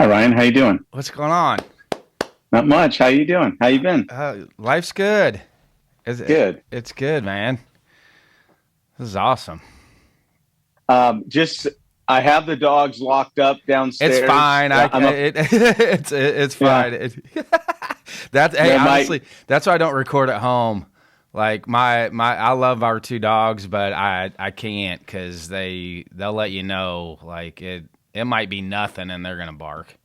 Hi, Ryan. How you doing? What's going on? Not much. How you doing? How you been? Life's good. Good. It's good, man. This is awesome. I have the dogs locked up downstairs. It's fine. It's fine. Honestly, that's why I don't record at home. Like I love our two dogs, but I can't because they'll let you know like it might be nothing and they're gonna bark.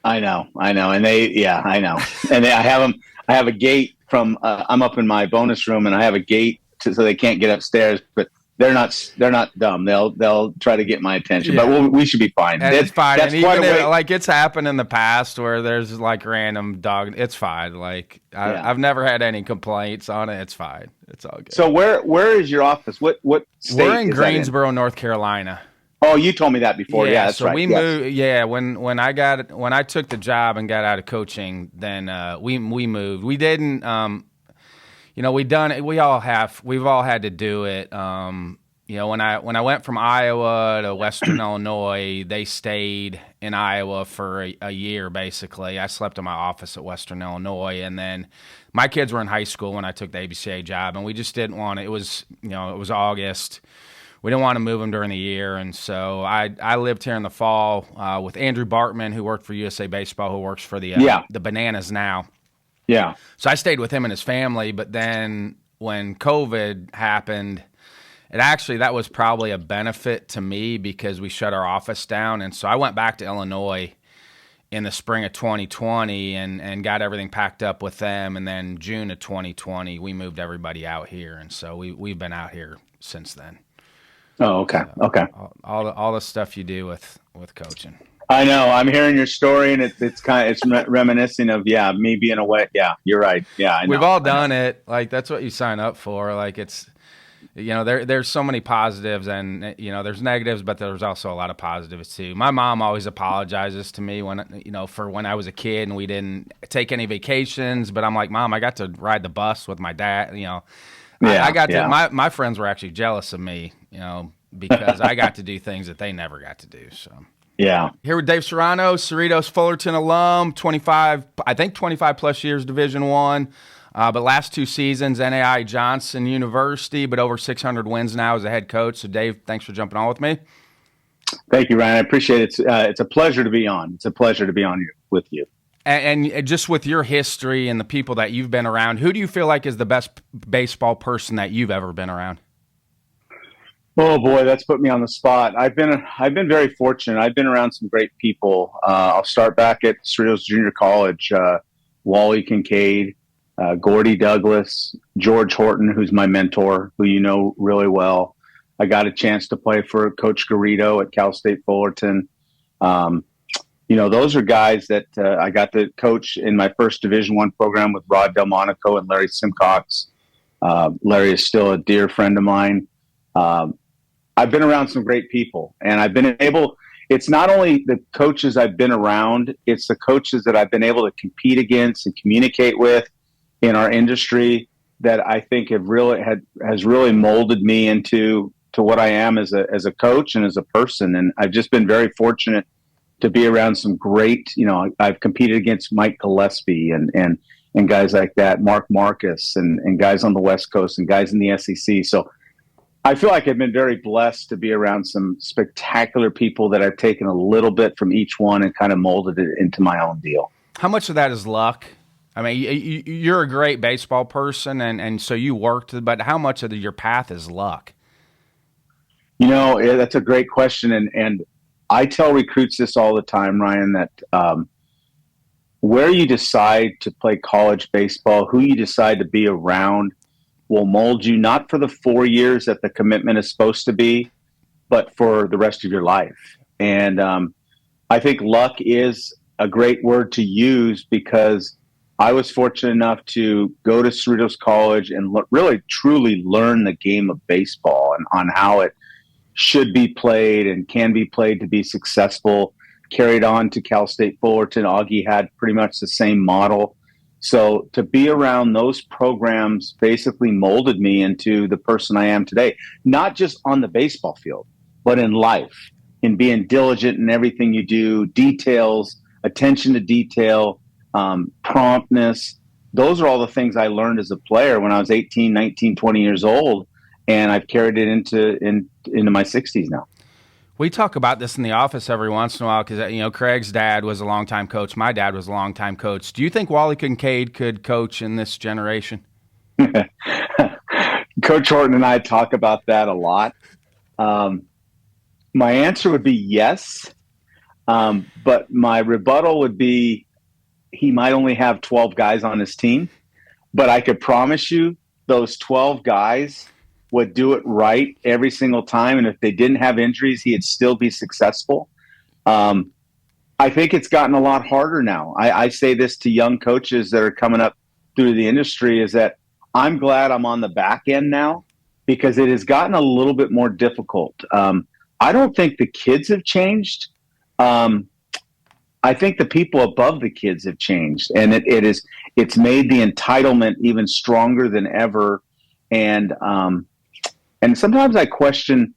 I know, and I know, and I have them. I have a gate from. I'm up in my bonus room, and I have a gate so they can't get upstairs. But they're not dumb. They'll try to get my attention, but we should be fine. And it's fine. That's and even if, it's happened in the past where there's like random dog. It's fine. I've never had any complaints on it. It's fine. It's all good. So where is your office? What state? We're in Greensboro, North Carolina. Oh, you told me that before. Yeah, that's so right. We moved. Yeah, when I took the job and got out of coaching, then we moved. We didn't. We've done it. We've all had to do it. When I went from Iowa to Western Illinois, they stayed in Iowa for a year basically. I slept in my office at Western Illinois, and then my kids were in high school when I took the ABCA job, and we just didn't want it. It was August. We didn't want to move them during the year, and so I lived here in the fall with Andrew Bartman, who worked for USA Baseball, who works for the Bananas now. Yeah. So I stayed with him and his family, but then when COVID happened, that was probably a benefit to me because we shut our office down, and so I went back to Illinois in the spring of 2020 and got everything packed up with them, and then June of 2020 we moved everybody out here, and so we've been out here since then. Oh, okay. Okay. All the stuff you do with coaching. I know. I'm hearing your story, and it's reminiscing of me being away. Yeah, you're right. Yeah, I know. We've all done it. Like that's what you sign up for. Like it's, there's so many positives, and there's negatives, but there's also a lot of positives too. My mom always apologizes to me for when I was a kid and we didn't take any vacations. But I'm like, Mom, I got to ride the bus with my dad. I got to. My friends were actually jealous of me, because I got to do things that they never got to do. So yeah, here with Dave Serrano, Cerritos Fullerton alum, 25 plus years Division I, but last 2 seasons NAI Johnson University, but over 600 wins now as a head coach. So Dave, thanks for jumping on with me. Thank you, Ryan. I appreciate it. It's a pleasure to be on. It's a pleasure to be on here with you. And just with your history and the people that you've been around, who do you feel like is the best baseball person that you've ever been around? Oh boy, that's put me on the spot. I've been very fortunate. I've been around some great people. I'll start back at Cerritos Junior College. Wally Kincaid, Gordy Douglas, George Horton, who's my mentor, who you know really well. I got a chance to play for Coach Garrido at Cal State Fullerton. Those are guys that I got to coach in my first Division I program with Rod Delmonico and Larry Simcox. Larry is still a dear friend of mine. I've been around some great people, and I've been able – it's not only the coaches I've been around, it's the coaches that I've been able to compete against and communicate with in our industry that I think has really molded me into what I am as a coach and as a person. And I've just been very fortunate to be around some great, I've competed against Mike Gillespie and guys like that, Mark Marcus and guys on the West Coast and guys in the SEC. So I feel like I've been very blessed to be around some spectacular people that I've taken a little bit from each one and kind of molded it into my own deal. How much of that is luck? I mean, you're a great baseball person, and so you worked, but how much of your path is luck? That's a great question, and I tell recruits this all the time, Ryan, that where you decide to play college baseball, who you decide to be around will mold you, not for the 4 years that the commitment is supposed to be, but for the rest of your life. And I think luck is a great word to use because I was fortunate enough to go to Cerritos College and really truly learn the game of baseball and on how it should be played and can be played to be successful. Carried on to Cal State Fullerton. Augie had pretty much the same model. So to be around those programs basically molded me into the person I am today, not just on the baseball field, but in life, in being diligent in everything you do, details, attention to detail, promptness. Those are all the things I learned as a player when I was 18, 19, 20 years old, and I've carried it into my 60s now. We talk about this in the office every once in a while because, Craig's dad was a longtime coach. My dad was a longtime coach. Do you think Wally Kincaid could coach in this generation? Coach Horton and I talk about that a lot. My answer would be yes, but my rebuttal would be he might only have 12 guys on his team, but I could promise you those 12 guys would do it right every single time. And if they didn't have injuries, he'd still be successful. I think it's gotten a lot harder now. I say this to young coaches that are coming up through the industry is that I'm glad I'm on the back end now because it has gotten a little bit more difficult. I don't think the kids have changed. I think the people above the kids have changed, and it's made the entitlement even stronger than ever. And sometimes I question,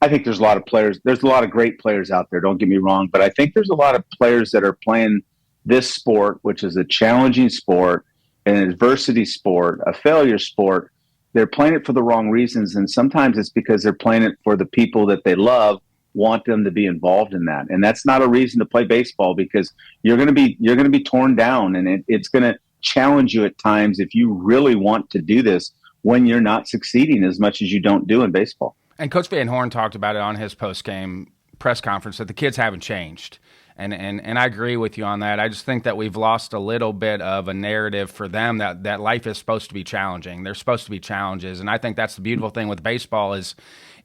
I think there's a lot of players, there's a lot of great players out there, don't get me wrong, but I think there's a lot of players that are playing this sport, which is a challenging sport, an adversity sport, a failure sport. They're playing it for the wrong reasons, and sometimes it's because they're playing it for the people that they love want them to be involved in that. And that's not a reason to play baseball because you're going to be torn down, and it's going to challenge you at times if you really want to do this when you're not succeeding as much as you don't do in baseball. And Coach Van Horn talked about it on his post-game press conference that the kids haven't changed. And I agree with you on that. I just think that we've lost a little bit of a narrative for them that life is supposed to be challenging. There's supposed to be challenges. And I think that's the beautiful thing with baseball is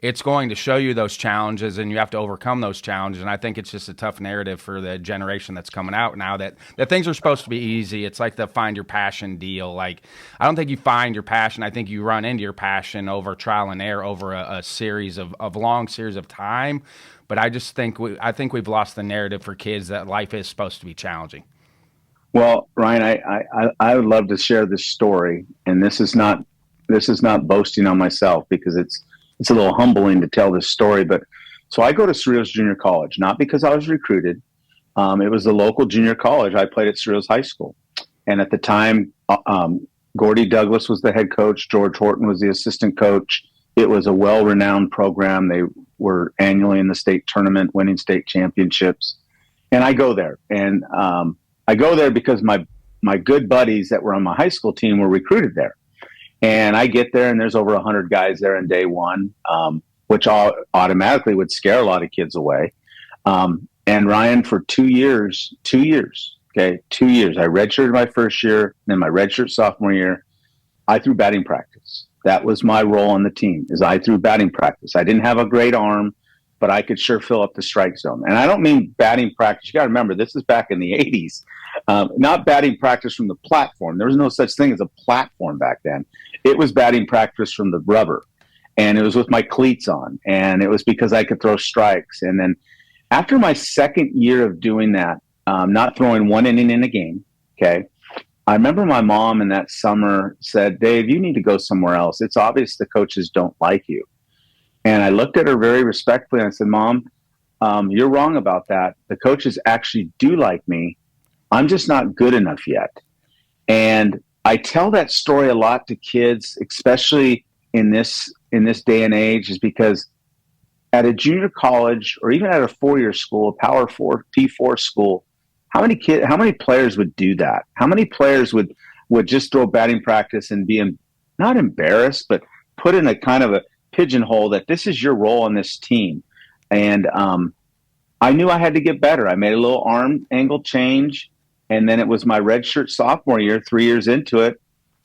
it's going to show you those challenges and you have to overcome those challenges. And I think it's just a tough narrative for the generation that's coming out now that things are supposed to be easy. It's like the find your passion deal. Like, I don't think you find your passion. I think you run into your passion over trial and error over a series of long series of time. But I just think we've lost the narrative for kids that life is supposed to be challenging. Well, Ryan, I would love to share this story, and this is not boasting on myself because it's a little humbling to tell this story. But so I go to Cerritos Junior College, not because I was recruited. It was the local junior college. I played at Cerritos High School, and at the time, Gordy Douglas was the head coach. George Horton was the assistant coach. It was a well-renowned program. They were annually in the state tournament, winning state championships. And I go there. And I go there because my good buddies that were on my high school team were recruited there. And I get there, and there's over 100 guys there on day one, which automatically would scare a lot of kids away. And Ryan, for 2 years, I redshirted my first year, then my redshirt sophomore year, I threw batting practice. That was my role on the team, is I threw batting practice. I didn't have a great arm, but I could sure fill up the strike zone. And I don't mean batting practice. You got to remember, this is back in the 80s. Not batting practice from the platform. There was no such thing as a platform back then. It was batting practice from the rubber. And it was with my cleats on. And it was because I could throw strikes. And then after my second year of doing that, not throwing one inning in a game, okay, I remember my mom in that summer said, "Dave, you need to go somewhere else. It's obvious the coaches don't like you." And I looked at her very respectfully and I said, "Mom, you're wrong about that. The coaches actually do like me. I'm just not good enough yet." And I tell that story a lot to kids, especially in this day and age, is because at a junior college or even at a four-year school, a Power 4, P4 school, how many players would do that? How many players would just throw batting practice and be not embarrassed, but put in a kind of a pigeonhole that this is your role on this team? And I knew I had to get better. I made a little arm angle change, and then it was my redshirt sophomore year, 3 years into it,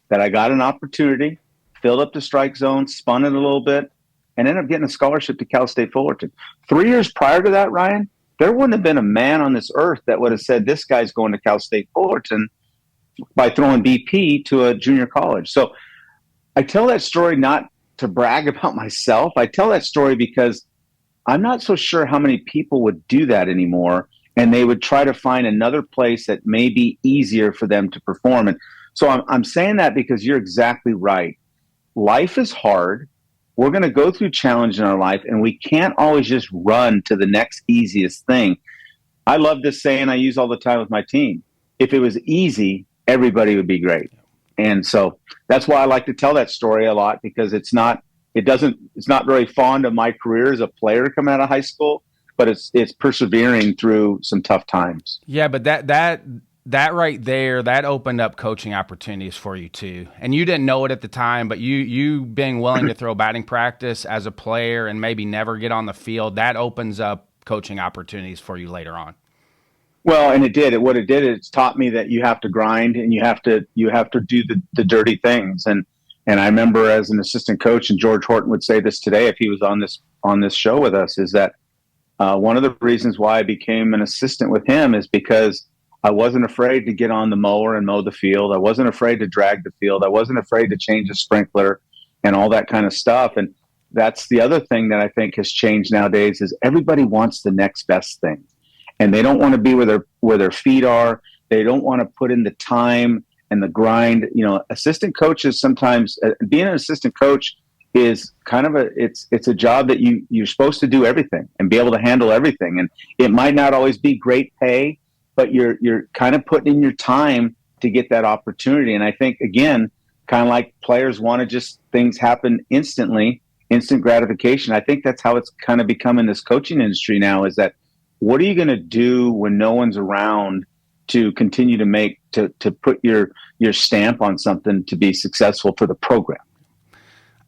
that I got an opportunity, filled up the strike zone, spun it a little bit, and ended up getting a scholarship to Cal State Fullerton. 3 years prior to that, Ryan, there wouldn't have been a man on this earth that would have said this guy's going to Cal State Fullerton by throwing BP to a junior college. So I tell that story not to brag about myself. I tell that story because I'm not so sure how many people would do that anymore, and they would try to find another place that may be easier for them to perform. And so I'm saying that because you're exactly right. Life is hard. We're going to go through challenge in our life, and we can't always just run to the next easiest thing. I love this saying I use all the time with my team. If it was easy, everybody would be great. And so that's why I like to tell that story a lot, because it's not very fond of my career as a player coming out of high school, but it's persevering through some tough times. Yeah, but that right there, that opened up coaching opportunities for you too. And you didn't know it at the time, but you being willing to throw batting practice as a player and maybe never get on the field, that opens up coaching opportunities for you later on. Well, and it did. What it did, it's taught me that you have to grind and you have to do the dirty things. And I remember as an assistant coach, and George Horton would say this today if he was on this show with us, is that one of the reasons why I became an assistant with him is because I wasn't afraid to get on the mower and mow the field. I wasn't afraid to drag the field. I wasn't afraid to change a sprinkler and all that kind of stuff. And that's the other thing that I think has changed nowadays is everybody wants the next best thing. And they don't want to be where their feet are. They don't want to put in the time and the grind. You know, assistant coaches sometimes, being an assistant coach is kind of it's a job that you're supposed to do everything and be able to handle everything. And it might not always be great pay, but you're kind of putting in your time to get that opportunity. And I think, again, kind of like players want to just things happen instantly, instant gratification. I think that's how it's kind of become in this coaching industry now, is that what are you going to do when no one's around to continue to put your stamp on something to be successful for the program?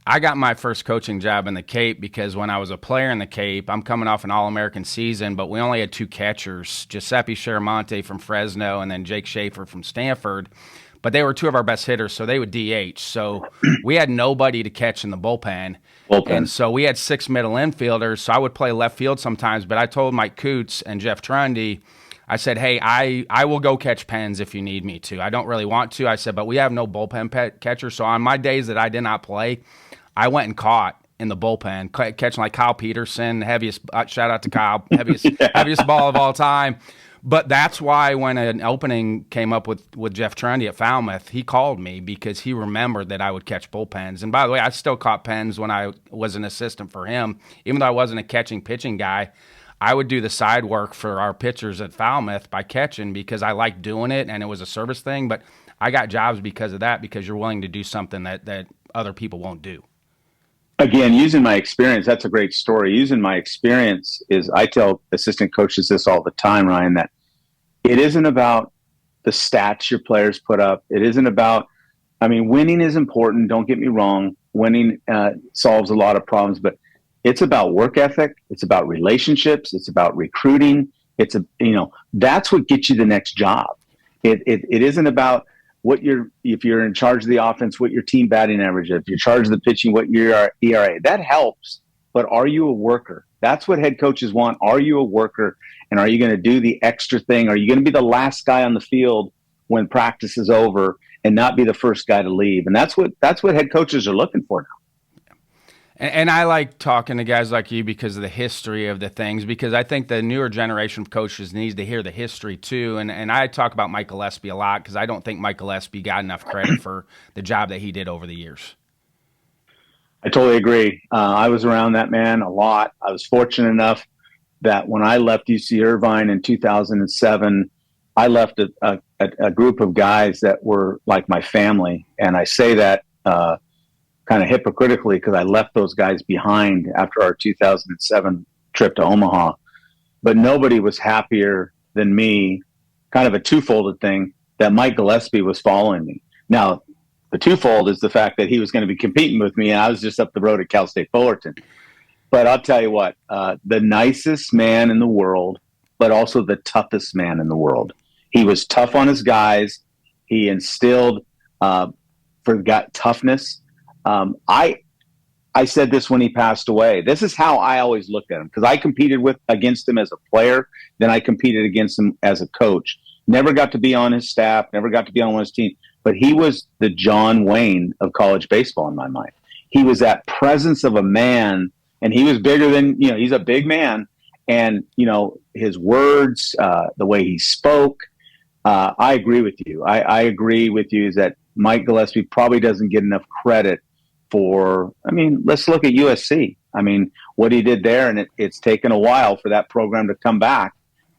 I got my first coaching job in the Cape because when I was a player in the Cape, I'm coming off an All-American season, but we only had two catchers, Giuseppe Chiaramonte from Fresno and then Jake Schaefer from Stanford. But they were two of our best hitters, so they would DH. So we had nobody to catch in the bullpen. And so we had 6 middle infielders, so I would play left field sometimes. But I told Mike Coots and Jeff Trundy, I said, hey, I will go catch pens if you need me to. I don't really want to. I said, but we have no bullpen catcher. So on my days that I did not play, I went and caught in the bullpen, catching like Kyle Peterson, heaviest shout out to Kyle, heaviest ball of all time. But that's why when an opening came up with Jeff Trundy at Falmouth, he called me because he remembered that I would catch bullpens. And by the way, I still caught pens when I was an assistant for him. Even though I wasn't a pitching guy, I would do the side work for our pitchers at Falmouth by catching because I liked doing it and it was a service thing. But I got jobs because of that, because you're willing to do something that other people won't do. Again, using my experience, that's a great story. Using my experience is, I tell assistant coaches this all the time, Ryan, that it isn't about the stats your players put up. It isn't about, winning is important. Don't get me wrong. Winning solves a lot of problems, but it's about work ethic. It's about relationships. It's about recruiting. That's what gets you the next job. It isn't about if you're in charge of the offense, what your team batting average is. If you're in charge of the pitching, what your ERA. That helps, but are you a worker? That's what head coaches want. Are you a worker? And are you going to do the extra thing? Are you going to be the last guy on the field when practice is over and not be the first guy to leave? And that's what head coaches are looking for now. And I like talking to guys like you because of the history of the things, because I think the newer generation of coaches needs to hear the history too. And I talk about Mike Gillespie a lot because I don't think Mike Gillespie got enough credit for the job that he did over the years. I totally agree. I was around that man a lot. I was fortunate enough that when I left UC Irvine in 2007, I left a group of guys that were like my family. And I say that kind of hypocritically because I left those guys behind after our 2007 trip to Omaha. But nobody was happier than me, kind of a twofold thing, that Mike Gillespie was following me. Now, the twofold is the fact that he was going to be competing with me, and I was just up the road at Cal State Fullerton. But I'll tell you what, the nicest man in the world, but also the toughest man in the world. He was tough on his guys. He instilled toughness. I said this when he passed away. This is how I always looked at him, because I competed against him as a player. Then I competed against him as a coach. Never got to be on his staff. Never got to be on one of his teams. But he was the John Wayne of college baseball in my mind. He was that presence of a man, and he was bigger than, he's a big man. And, his words, the way he spoke, I agree with you. I agree with you is that Mike Gillespie probably doesn't get enough credit for, let's look at USC. What he did there, and it's taken a while for that program to come back.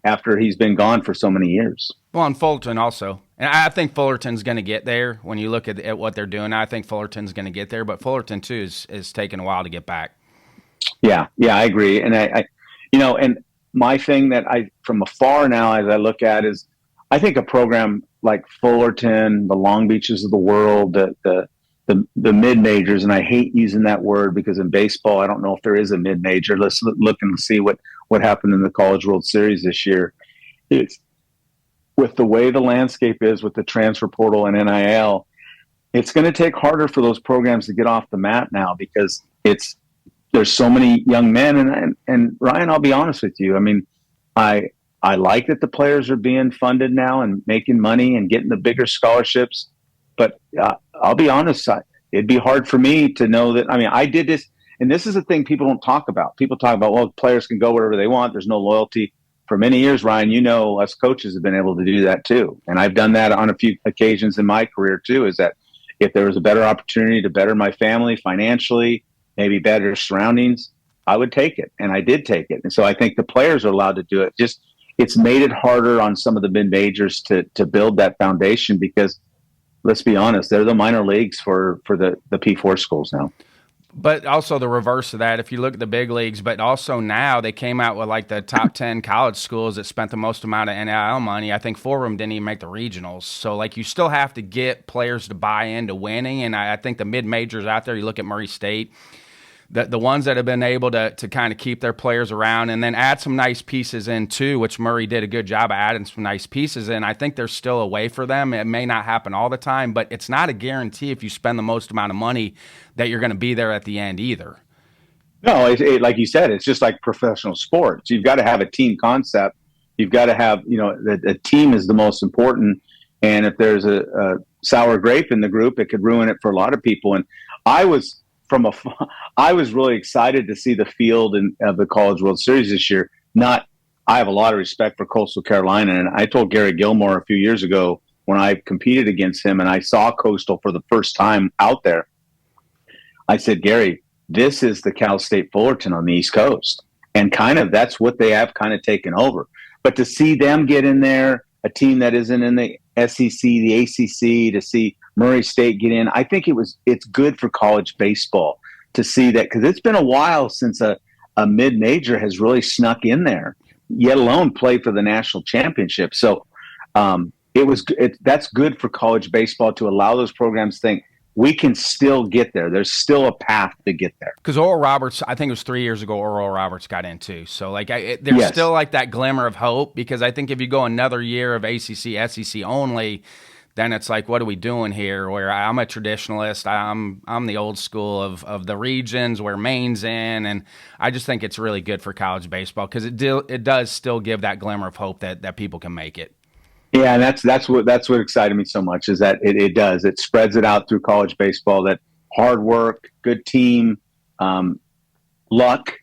after he's been gone for so many years. Well, and Fullerton also. And I think Fullerton's going to get there when you look at what they're doing. I think Fullerton's going to get there, but Fullerton, too, is taking a while to get back. Yeah, I agree. And I and my thing that from afar now, as I look at is, I think a program like Fullerton, the Long Beaches of the world, the mid majors, and I hate using that word because in baseball, I don't know if there is a mid major. Let's look and see what happened in the College World Series this year. It's with the way the landscape is with the transfer portal and NIL, it's going to take harder for those programs to get off the mat now because there's so many young men. And Ryan, I'll be honest with you. I mean, I like that the players are being funded now and making money and getting the bigger scholarships. But I'll be honest, it'd be hard for me to know that. I mean, I did this, and this is the thing people don't talk about. People talk about, well, players can go wherever they want. There's no loyalty. For many years, Ryan, us coaches have been able to do that too. And I've done that on a few occasions in my career too, is that if there was a better opportunity to better my family financially, maybe better surroundings, I would take it. And I did take it. And so I think the players are allowed to do it. Just it's made it harder on some of the mid majors to build that foundation because let's be honest, they're the minor leagues for the P4 schools now. But also the reverse of that, if you look at the big leagues, but also now they came out with like the top 10 college schools that spent the most amount of NIL money. I think 4 of them didn't even make the regionals. So like you still have to get players to buy into winning. And I think the mid-majors out there, you look at Murray State, the ones that have been able to kind of keep their players around and then add some nice pieces in too, which Murray did a good job of adding some nice pieces in. I think there's still a way for them. It may not happen all the time, but it's not a guarantee if you spend the most amount of money that you're going to be there at the end either. No, like you said, it's just like professional sports. You've got to have a team concept. You've got to have, the team is the most important. And if there's a sour grape in the group, it could ruin it for a lot of people. And I was really excited to see the field of the College World Series this year. I have a lot of respect for Coastal Carolina, and I told Gary Gilmore a few years ago when I competed against him and I saw Coastal for the first time out there, I said, Gary, this is the Cal State Fullerton on the East Coast. And kind of that's what they have kind of taken over. But to see them get in there, a team that isn't in the SEC, the ACC, to see Murray State get in, I think it's good for college baseball to see that because it's been a while since a mid-major has really snuck in there, yet alone play for the national championship. So that's good for college baseball to allow those programs to think, we can still get there. There's still a path to get there. Because Oral Roberts, I think it was 3 years ago, Oral Roberts got in too. So there's still like that glimmer of hope because I think if you go another year of ACC, SEC only, then it's like, what are we doing here? Where I'm a traditionalist, I'm the old school of the regions where Maine's in, and I just think it's really good for college baseball because it does still give that glimmer of hope that people can make it. Yeah, and that's what excited me so much is that it spreads it out through college baseball. That hard work, good team, luck.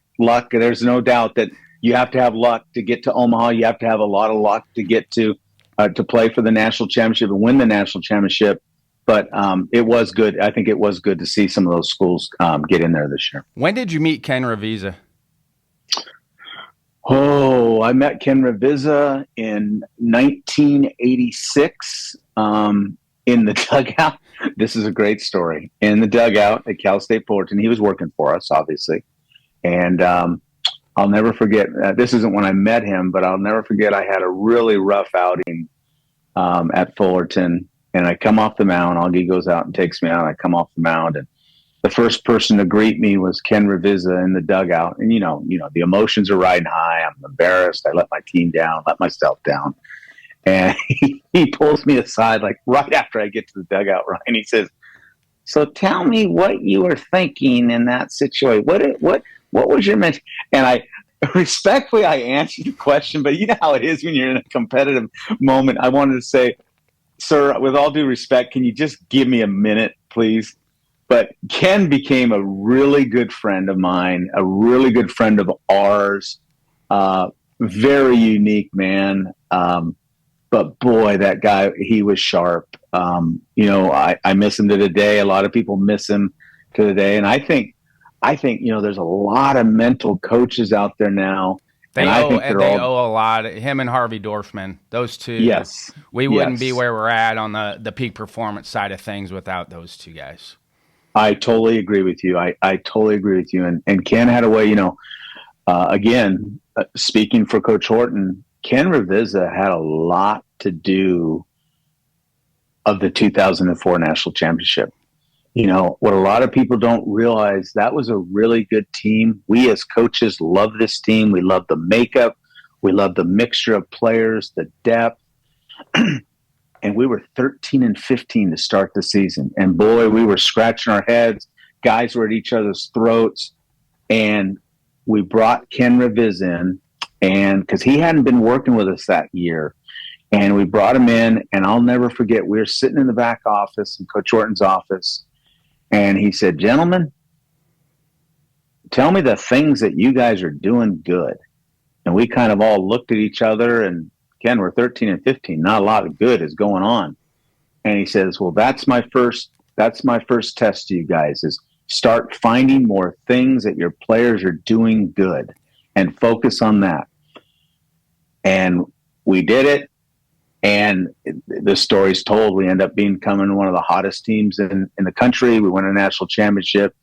There's no doubt that you have to have luck to get to Omaha. You have to have a lot of luck to get to play for the national championship and win the national championship. But it was good. I think it was good to see some of those schools get in there this year. When did you meet Ken Ravizza? Oh, I met Ken Ravizza in 1986 in the dugout. This is a great story. In the dugout at Cal State Fullerton. He was working for us, obviously. And I'll never forget, this isn't when I met him, but I'll never forget I had a really rough outing at Fullerton. And I come off the mound. Augie goes out and takes me out. I come off the mound, and the first person to greet me was Ken Ravizza in the dugout. And, the emotions are riding high. I'm embarrassed. I let my team down, let myself down. And he pulls me aside, like right after I get to the dugout, right? And he says, so tell me what you were thinking in that situation. What was your mention? And I answered the question, but you know how it is when you're in a competitive moment. I wanted to say, sir, with all due respect, can you just give me a minute, please? But Ken became a really good friend of mine, a really good friend of ours, very unique man. But boy, that guy, he was sharp. I miss him to the day. A lot of people miss him to the day. And I think, there's a lot of mental coaches out there now. They owe a lot. Him and Harvey Dorfman, those two. Yes. We wouldn't be where we're at on the peak performance side of things without those two guys. I totally agree with you. I totally agree with you. And Ken had a way, again, speaking for Coach Horton, Ken Ravizza had a lot to do of the 2004 national championship. What a lot of people don't realize, that was a really good team. We as coaches love this team. We love the makeup. We love the mixture of players, the depth. And we were 13-15 to start the season. And boy, we were scratching our heads. Guys were at each other's throats. And we brought Ken Ravizza in, and because he hadn't been working with us that year. And we brought him in, and I'll never forget, we were sitting in the back office, in Coach Horton's office, and he said, "Gentlemen, tell me the things that you guys are doing good." And we kind of all looked at each other, and Ken, we're 13-15. Not a lot of good is going on. And he says, "Well, that's my first test to you guys, is start finding more things that your players are doing good and focus on that." And we did it. And the story's told. We end up becoming one of the hottest teams in the country. We won a national championship.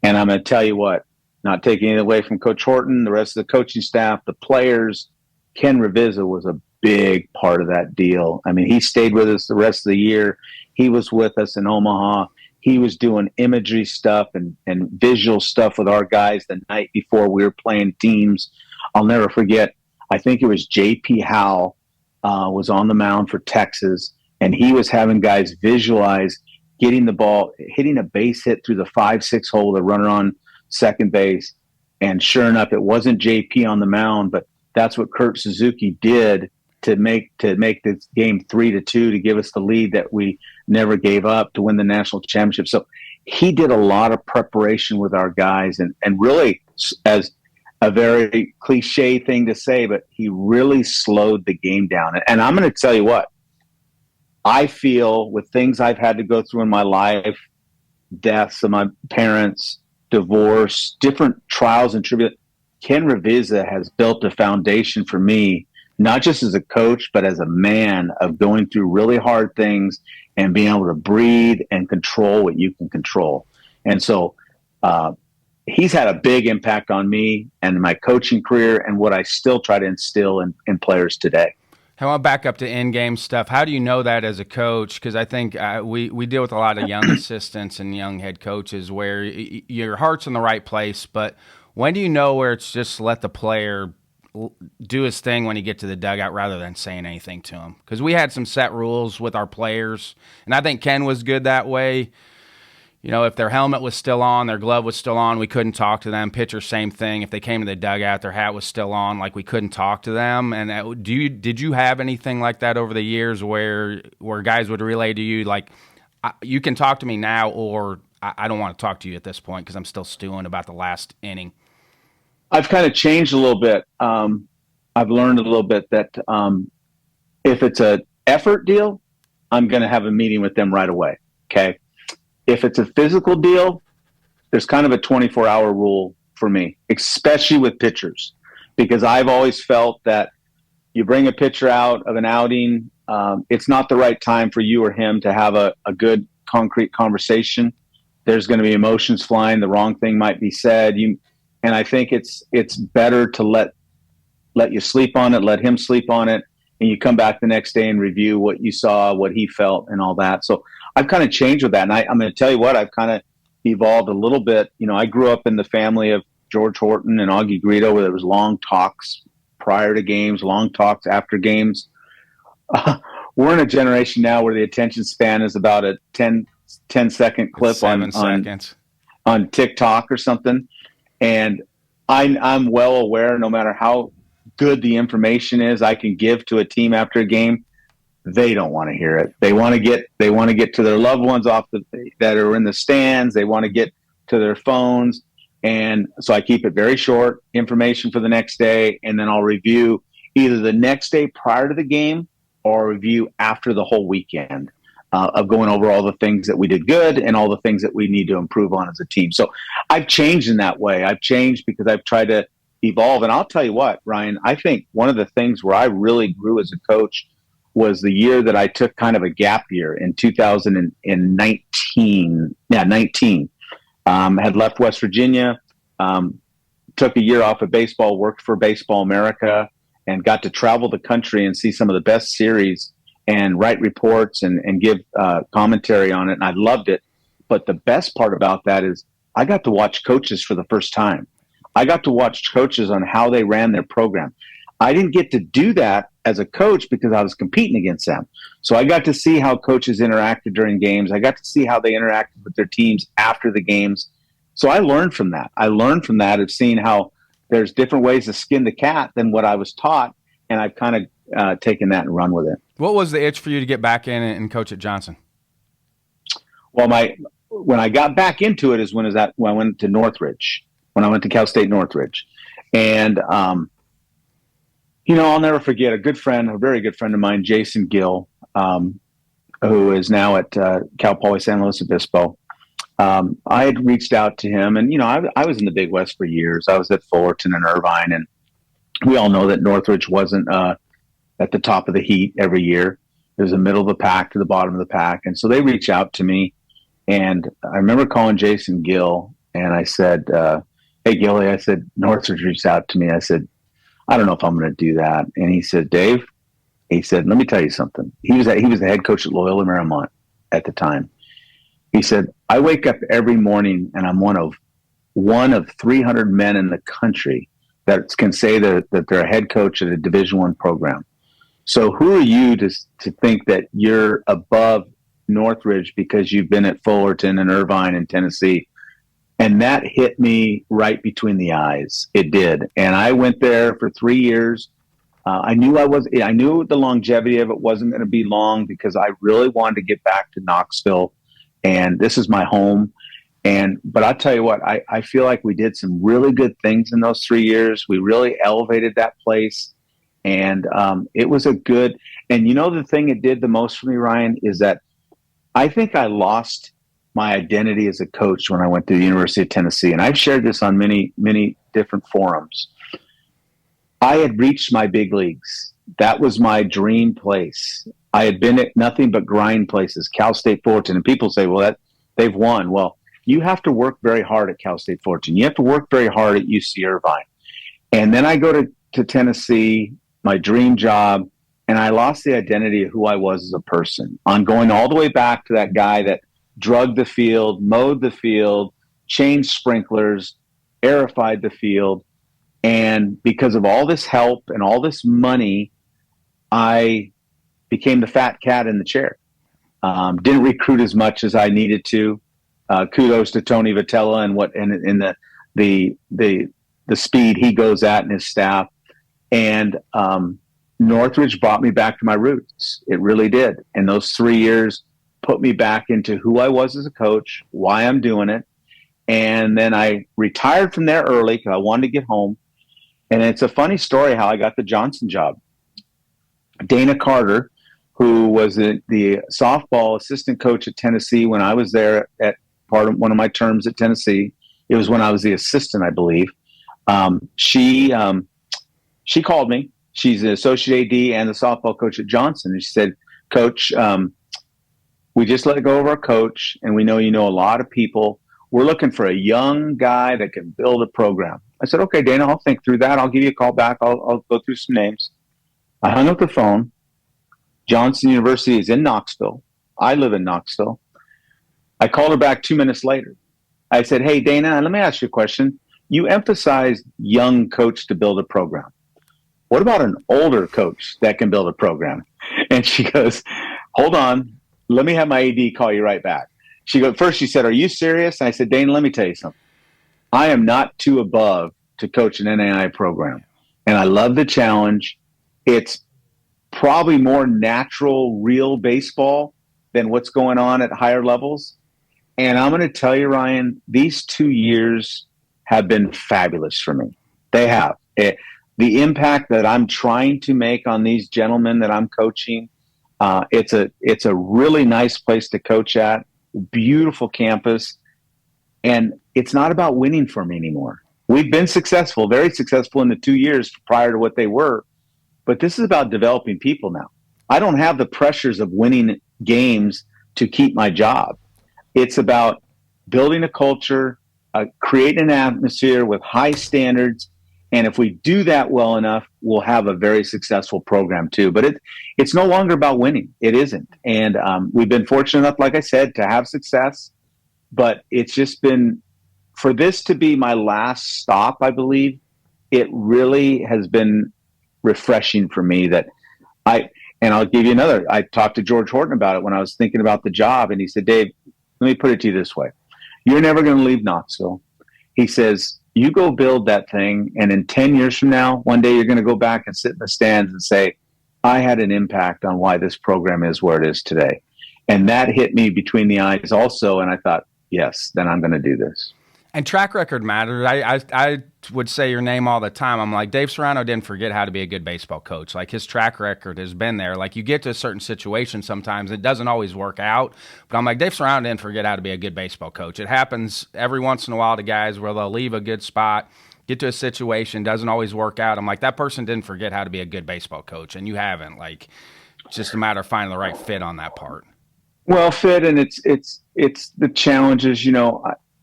And I'm going to tell you what, not taking it away from Coach Horton, the rest of the coaching staff, the players, Ken Ravizza was a big part of that deal. I mean, he stayed with us the rest of the year. He was with us in Omaha. He was doing imagery stuff and visual stuff with our guys the night before we were playing teams. I'll never forget, I think it was J.P. Howell was on the mound for Texas, and he was having guys visualize getting the ball, hitting a base hit through the 5-6 hole, the runner on second base. And sure enough, it wasn't JP on the mound, but that's what Kurt Suzuki did to make this game 3-2 to give us the lead that we never gave up to win the national championship. So he did a lot of preparation with our guys, and really, as a very cliche thing to say, but he really slowed the game down. And I'm going to tell you what, I feel with things I've had to go through in my life, deaths of my parents, divorce, different trials and tribulations, Ken Ravizza has built a foundation for me, not just as a coach, but as a man, of going through really hard things and being able to breathe and control what you can control. And so he's had a big impact on me and my coaching career and what I still try to instill in players today. I want to back up to in-game stuff. How do you know that as a coach? Because I think we deal with a lot of young assistants and young head coaches where your heart's in the right place, but when do you know where it's just let the player do his thing when you get to the dugout rather than saying anything to him? Because we had some set rules with our players, and I think Ken was good that way. You know, if their helmet was still on, their glove was still on, we couldn't talk to them. Pitcher, same thing. If they came to the dugout, their hat was still on, like we couldn't talk to them. And did you have anything like that over the years where guys would relay to you, like, you can talk to me now, or I don't want to talk to you at this point because I'm still stewing about the last inning? I've kind of changed a little bit. I've learned a little bit that if it's an effort deal, I'm going to have a meeting with them right away, okay? If it's a physical deal, there's kind of a 24-hour rule for me, especially with pitchers, because I've always felt that you bring a pitcher out of an outing, it's not the right time for you or him to have a good, concrete conversation. There's going to be emotions flying. The wrong thing might be said. And I think it's better to let you sleep on it, let him sleep on it, and you come back the next day and review what you saw, what he felt, and all that. So I've kind of changed with that. And I'm going to tell you what, I've kind of evolved a little bit. You know, I grew up in the family of George Horton and Augie Greedo, where there was long talks prior to games, long talks after games. We're in a generation now where the attention span is about a 10-second clip on TikTok or something. And I'm well aware, no matter how good the information is I can give to a team after a game, they don't want to hear it. They want to get to their loved ones that are in the stands. They want to get to their phones. And so I keep it very short, information for the next day, and then I'll review either the next day prior to the game or review after the whole weekend of going over all the things that we did good and all the things that we need to improve on as a team. So I've changed in that way. I've changed because I've tried to evolve. And I'll tell you what, Ryan, I think one of the things where I really grew as a coach was the year that I took kind of a gap year in 2019. Yeah, 19. Had left West Virginia, took a year off of baseball, worked for Baseball America, and got to travel the country and see some of the best series and write reports and give commentary on it. And I loved it. But the best part about that is I got to watch coaches for the first time. I got to watch coaches on how they ran their program. I didn't get to do that as a coach because I was competing against them. So I got to see how coaches interacted during games. I got to see how they interacted with their teams after the games. So I learned from that. I learned from that of seeing how there's different ways to skin the cat than what I was taught. And I've kind of taken that and run with it. What was the itch for you to get back in and coach at Johnson? Well, when I got back into it is when I went to Northridge, when I went to Cal State Northridge. And, I'll never forget a very good friend of mine, Jason Gill, who is now at Cal Poly San Luis Obispo. I had reached out to him, and, I was in the Big West for years. I was at Fullerton and Irvine, and we all know that Northridge wasn't at the top of the heat every year. It was the middle of the pack to the bottom of the pack. And so they reached out to me, and I remember calling Jason Gill, and I said, hey, Gilly, I said, Northridge reached out to me. I said, I don't know if I'm going to do that. And he said, Dave, he said, let me tell you something. He was the head coach at Loyola Marymount at the time. He said, I wake up every morning and I'm one of 300 men in the country that can say that they're a head coach at a Division I program. So who are you to think that you're above Northridge because you've been at Fullerton and Irvine and Tennessee? And that hit me right between the eyes. It did. And I went there for 3 years. I knew the longevity of it wasn't going to be long because I really wanted to get back to Knoxville. And this is my home. But I'll tell you what, I feel like we did some really good things in those 3 years. We really elevated that place. And it was and the thing it did the most for me, Ryan, is that I think I lost my identity as a coach when I went to the University of Tennessee. And I've shared this on many, many different forums. I had reached my big leagues. That was my dream place. I had been at nothing but grind places, Cal State Fullerton. And people say, well, they've won. Well, you have to work very hard at Cal State Fullerton. You have to work very hard at UC Irvine. And then I go to Tennessee, my dream job, and I lost the identity of who I was as a person. On going all the way back to that guy that drugged the field, mowed the field, changed sprinklers, aerified the field. And because of all this help and all this money, I became the fat cat in the chair. Didn't recruit as much as I needed to. Kudos to Tony Vitella and the speed he goes at and his staff. And Northridge brought me back to my roots. It really did. And those 3 years put me back into who I was as a coach, why I'm doing it. And then I retired from there early because I wanted to get home. And it's a funny story how I got the Johnson job. Dana Carter, who was the softball assistant coach at Tennessee when I was there at part of one of my terms at Tennessee. It was when I was the assistant, I believe. She called me. She's the associate AD and the softball coach at Johnson. And she said, Coach, we just let go of our coach, and we know you know a lot of people. We're looking for a young guy that can build a program. I said, okay, Dana, I'll think through that. I'll give you a call back. I'll go through some names. I hung up the phone. Johnson University is in Knoxville. I live in Knoxville. I called her back 2 minutes later. I said, hey, Dana, let me ask you a question. You emphasized young coach to build a program. What about an older coach that can build a program? And she goes, hold on. Let me have my AD call you right back. First she said, are you serious? And I said, Dana, let me tell you something. I am not too above to coach an NAI program. And I love the challenge. It's probably more natural, real baseball than what's going on at higher levels. And I'm going to tell you, Ryan, these 2 years have been fabulous for me. They have. The impact that I'm trying to make on these gentlemen that I'm coaching, it's a really nice place to coach at, beautiful campus. And it's not about winning for me anymore. We've been successful, very successful in the 2 years prior to what they were. But this is about developing people now. I don't have the pressures of winning games to keep my job. It's about building a culture, creating an atmosphere with high standards. And if we do that well enough, we'll have a very successful program too. But it's no longer about winning. It isn't. And we've been fortunate enough, like I said, to have success. But it's just been, for this to be my last stop, I believe, it really has been refreshing for me and I'll give you another. I talked to George Horton about it when I was thinking about the job. And he said, Dave, let me put it to you this way. You're never going to leave Knoxville. He says, you go build that thing. And in 10 years from now, one day you're going to go back and sit in the stands and say, I had an impact on why this program is where it is today. And that hit me between the eyes also. And I thought, yes, then I'm going to do this. And track record matters. I would say your name all the time. I'm like, Dave Serrano didn't forget how to be a good baseball coach. Like, his track record has been there. Like, you get to a certain situation sometimes, it doesn't always work out. But I'm like, Dave Serrano didn't forget how to be a good baseball coach. It happens every once in a while to guys where they'll leave a good spot, get to a situation, doesn't always work out. I'm like, that person didn't forget how to be a good baseball coach, and you haven't. Like, it's just a matter of finding the right fit on that part. Well, fit, and it's the challenges,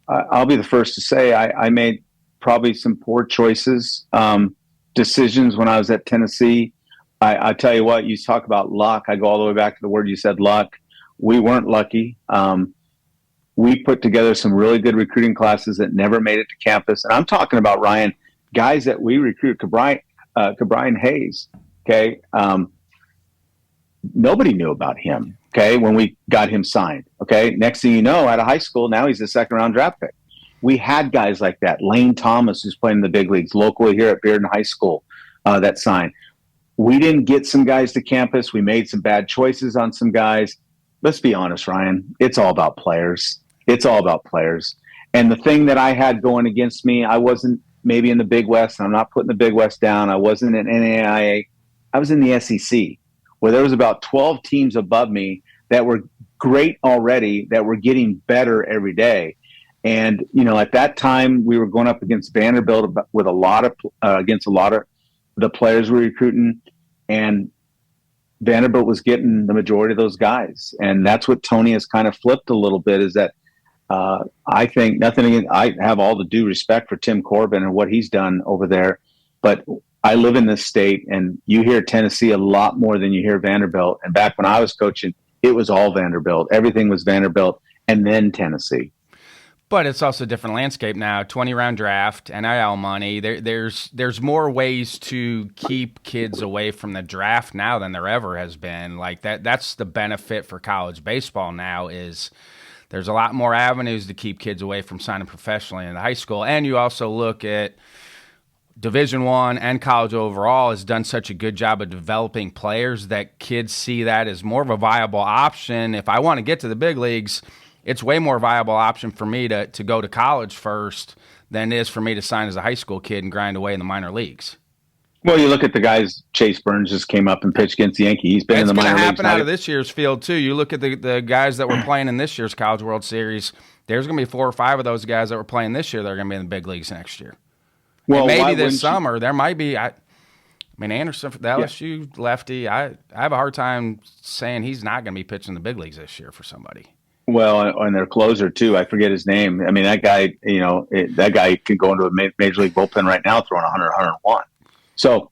I'll be the first to say I made probably some poor choices, decisions when I was at Tennessee. I tell you what, you talk about luck. I go all the way back to the word you said, luck. We weren't lucky. We put together some really good recruiting classes that never made it to campus. And I'm talking about, Ryan, guys that we recruit, Cabrian Hayes, okay? Nobody knew about him. Okay, when we got him signed. Okay, next thing you know, out of high school, now he's a second-round draft pick. We had guys like that. Lane Thomas, who's playing in the big leagues, locally here at Bearden High School, that signed. We didn't get some guys to campus. We made some bad choices on some guys. Let's be honest, Ryan. It's all about players. It's all about players. And the thing that I had going against me, I wasn't maybe in the Big West. And I'm not putting the Big West down. I wasn't in NAIA. I was in the SEC, where there was about 12 teams above me that were great already, that were getting better every day. And, at that time, we were going up against Vanderbilt with against a lot of the players we were recruiting. And Vanderbilt was getting the majority of those guys. And that's what Tony has kind of flipped a little bit, is that I think I have all the due respect for Tim Corbin and what he's done over there. But I live in this state, and you hear Tennessee a lot more than you hear Vanderbilt. And back when I was coaching, it was all Vanderbilt. Everything was Vanderbilt, and then Tennessee. But it's also a different landscape now. 20-round draft, NIL money. There's more ways to keep kids away from the draft now than there ever has been. Like that's the benefit for college baseball now, is there's a lot more avenues to keep kids away from signing professionally in the high school. And you also look at Division I and college overall has done such a good job of developing players that kids see that as more of a viable option. If I want to get to the big leagues, it's way more viable option for me to go to college first than it is for me to sign as a high school kid and grind away in the minor leagues. Well, you look at the guys. Chase Burns just came up and pitched against the Yankees. He's been in the minor leagues. It's going to happen out of this year's field, too. You look at the guys that were playing in this year's College World Series, there's going to be 4 or 5 of those guys that were playing this year that are going to be in the big leagues next year. Well, and maybe this summer there might be. Anderson, the LSU lefty. I have a hard time saying he's not going to be pitching in the big leagues this year for somebody. Well, and their closer too. I forget his name. I mean, that guy. That guy could go into a major league bullpen right now, throwing 100, 101. So,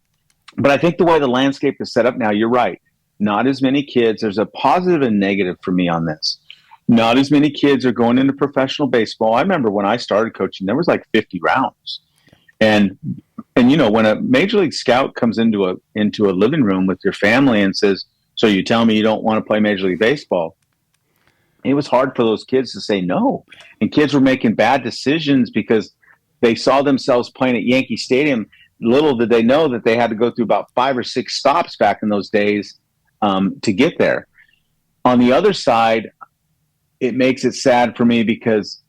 but I think the way the landscape is set up now, you're right. Not as many kids. There's a positive and negative for me on this. Not as many kids are going into professional baseball. I remember when I started coaching, there was like 50 rounds. And when a major league scout comes into a living room with your family and says, "So you tell me you don't want to play Major League Baseball?" It was hard for those kids to say no. And kids were making bad decisions because they saw themselves playing at Yankee Stadium. Little did they know that they had to go through about 5 or 6 stops back in those days to get there. On the other side, it makes it sad for me because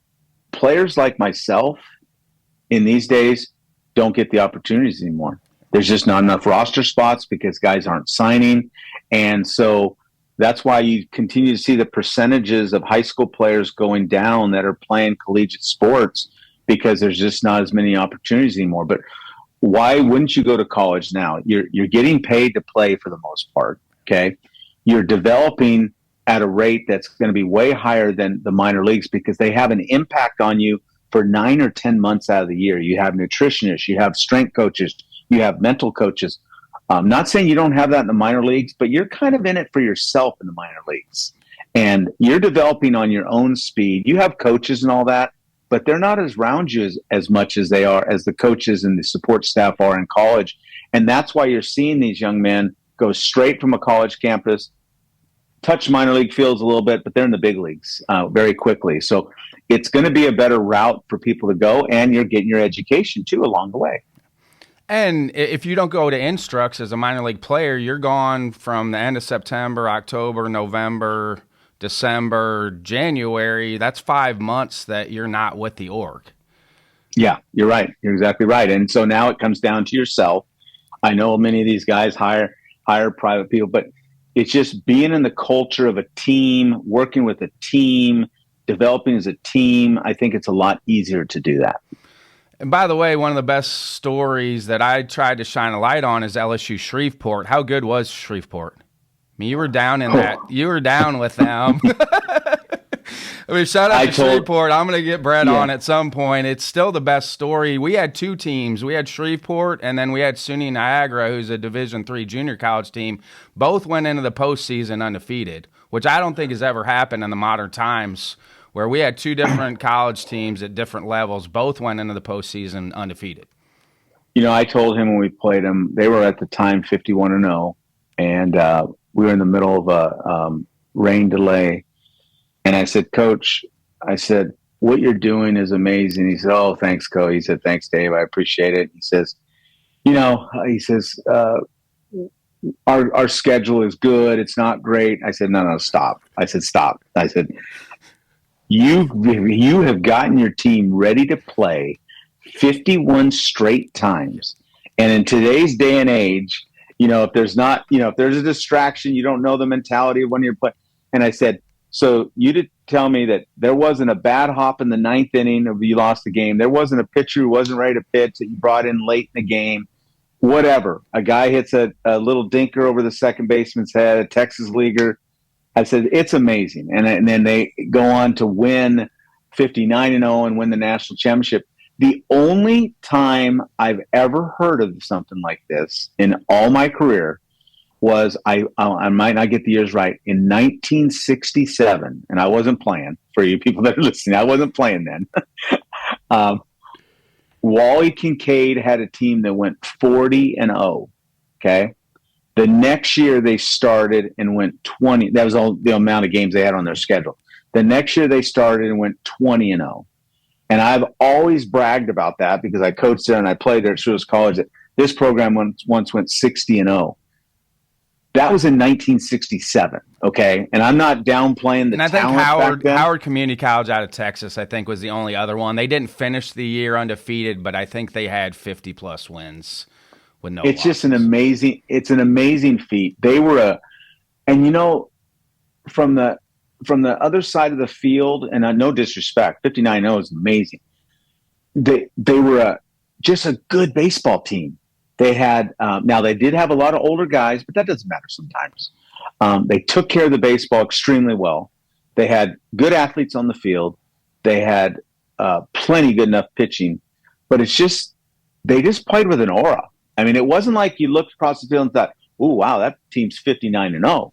players like myself in these days don't get the opportunities anymore. There's just not enough roster spots because guys aren't signing. And so that's why you continue to see the percentages of high school players going down that are playing collegiate sports, because there's just not as many opportunities anymore. But why wouldn't you go to college now? You're getting paid to play for the most part. Okay. You're developing at a rate that's going to be way higher than the minor leagues because they have an impact on you for 9 or 10 months out of the year. You have nutritionists, you have strength coaches, you have mental coaches. I'm not saying you don't have that in the minor leagues, but you're kind of in it for yourself in the minor leagues. And you're developing on your own speed. You have coaches and all that, but they're not as around you as much as they are, as the coaches and the support staff are in college. And that's why you're seeing these young men go straight from a college campus, touch minor league fields a little bit, but they're in the big leagues very quickly. So it's going to be a better route for people to go, and you're getting your education too along the way. And if you don't go to Instructs as a minor league player, you're gone from the end of September, October, November, December, January. That's 5 months that you're not with the org. Yeah, you're right. You're exactly right. And so now it comes down to yourself. I know many of these guys hire private people, but it's just being in the culture of a team, working with a team, developing as a team. I think it's a lot easier to do that. And by the way, one of the best stories that I tried to shine a light on is LSU Shreveport. How good was Shreveport? I mean, you were down in that. You were down with them. I mean, shout out to Shreveport. I'm going to get Brett on at some point. It's still the best story. We had two teams. We had Shreveport, and then we had SUNY Niagara, who's a Division III junior college team. Both went into the postseason undefeated, which I don't think has ever happened in the modern times, where we had two different college teams at different levels. Both went into the postseason undefeated. You know, I told him when we played them, they were at the time 51-0, and we were in the middle of a rain delay. And I said, Coach, I said, what you're doing is amazing. He said, oh, thanks, Coach. He said, thanks, Dave. I appreciate it. He says, our schedule is good. It's not great. I said, no, stop. I said, stop. I said, you have gotten your team ready to play 51 straight times. And in today's day and age, if there's a distraction, you don't know the mentality of when you're playing. And I said, so you did tell me that there wasn't a bad hop in the ninth inning of you lost the game. There wasn't a pitcher who wasn't ready to pitch that you brought in late in the game. Whatever. A guy hits a little dinker over the second baseman's head, a Texas leaguer. I said, it's amazing. And then they go on to win 59-0 and win the national championship. The only time I've ever heard of something like this in all my career was, I might not get the years right, in 1967, and I wasn't playing, for you people that are listening, I wasn't playing then. Wally Kincaid had a team that went 40-0, okay? The next year they started and went 20. That was all the amount of games they had on their schedule. The next year they started and went 20-0. And I've always bragged about that because I coached there and I played there at Cerritos College. This program once went 60-0. That was in 1967, okay? And I'm not downplaying the talent. And I think Howard Community College out of Texas, I think, was the only other one. They didn't finish the year undefeated, but I think they had 50-plus wins with no losses. Just an amazing feat. They were from the other side of the field, and no disrespect, 59-0 is amazing. They were just a good baseball team. They had now they did have a lot of older guys, but that doesn't matter sometimes. They took care of the baseball extremely well. They had good athletes on the field. They had plenty good enough pitching, but they just played with an aura. I mean, it wasn't like you looked across the field and thought, "Oh, wow, that team's 59-0."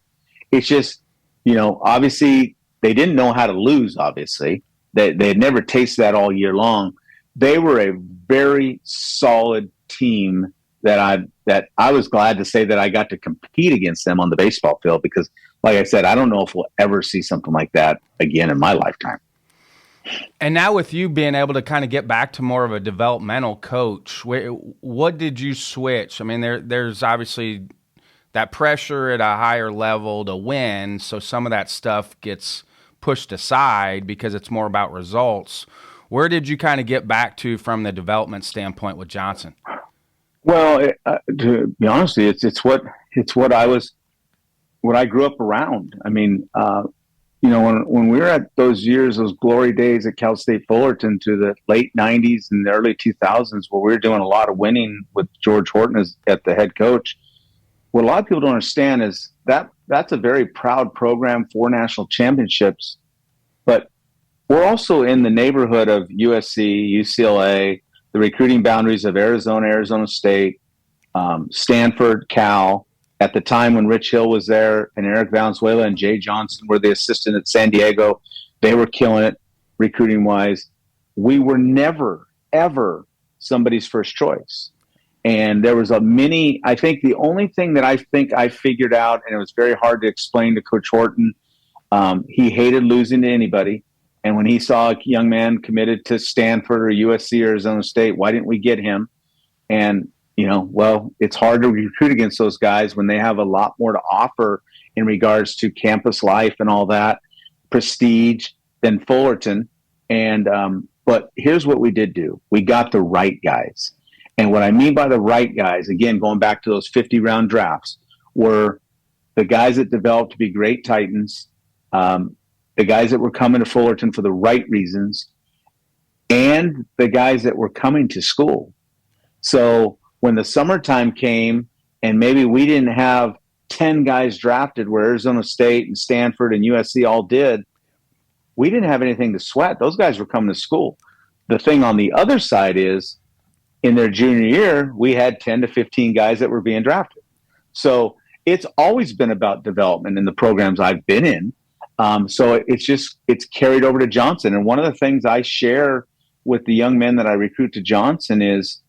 It's just, obviously they didn't know how to lose. Obviously, they had never tasted that all year long. They were a very solid team that I was glad to say that I got to compete against them on the baseball field because, like I said, I don't know if we'll ever see something like that again in my lifetime. And now with you being able to kind of get back to more of a developmental coach, what did you switch? I mean, there's obviously that pressure at a higher level to win, so some of that stuff gets pushed aside because it's more about results. Where did you kind of get back to from the development standpoint with Johnson? Well, to be honest with you, it's what I grew up around. I mean, when we were at those years, those glory days at Cal State Fullerton to the late 90s and the early 2000s, where we were doing a lot of winning with George Horton as at the head coach, what a lot of people don't understand is that's a very proud program, 4 national championships, but we're also in the neighborhood of USC, UCLA, the recruiting boundaries of Arizona, Arizona State, Stanford, Cal. At the time when Rich Hill was there and Eric Valenzuela and Jay Johnson were the assistant at San Diego, they were killing it recruiting-wise. We were never, ever somebody's first choice. And there was I think the only thing that I think I figured out, and it was very hard to explain to Coach Horton, he hated losing to anybody. And when he saw a young man committed to Stanford or USC or Arizona State, why didn't we get him? And it's hard to recruit against those guys when they have a lot more to offer in regards to campus life and all that, prestige, than Fullerton. And but here's what we did do. We got the right guys. And what I mean by the right guys, again, going back to those 50-round drafts, were the guys that developed to be great Titans, the guys that were coming to Fullerton for the right reasons, and the guys that were coming to school. So when the summertime came and maybe we didn't have 10 guys drafted where Arizona State and Stanford and USC all did, we didn't have anything to sweat. Those guys were coming to school. The thing on the other side is, in their junior year, we had 10 to 15 guys that were being drafted. So it's always been about development in the programs I've been in. So it's carried over to Johnson. And one of the things I share with the young men that I recruit to Johnson is,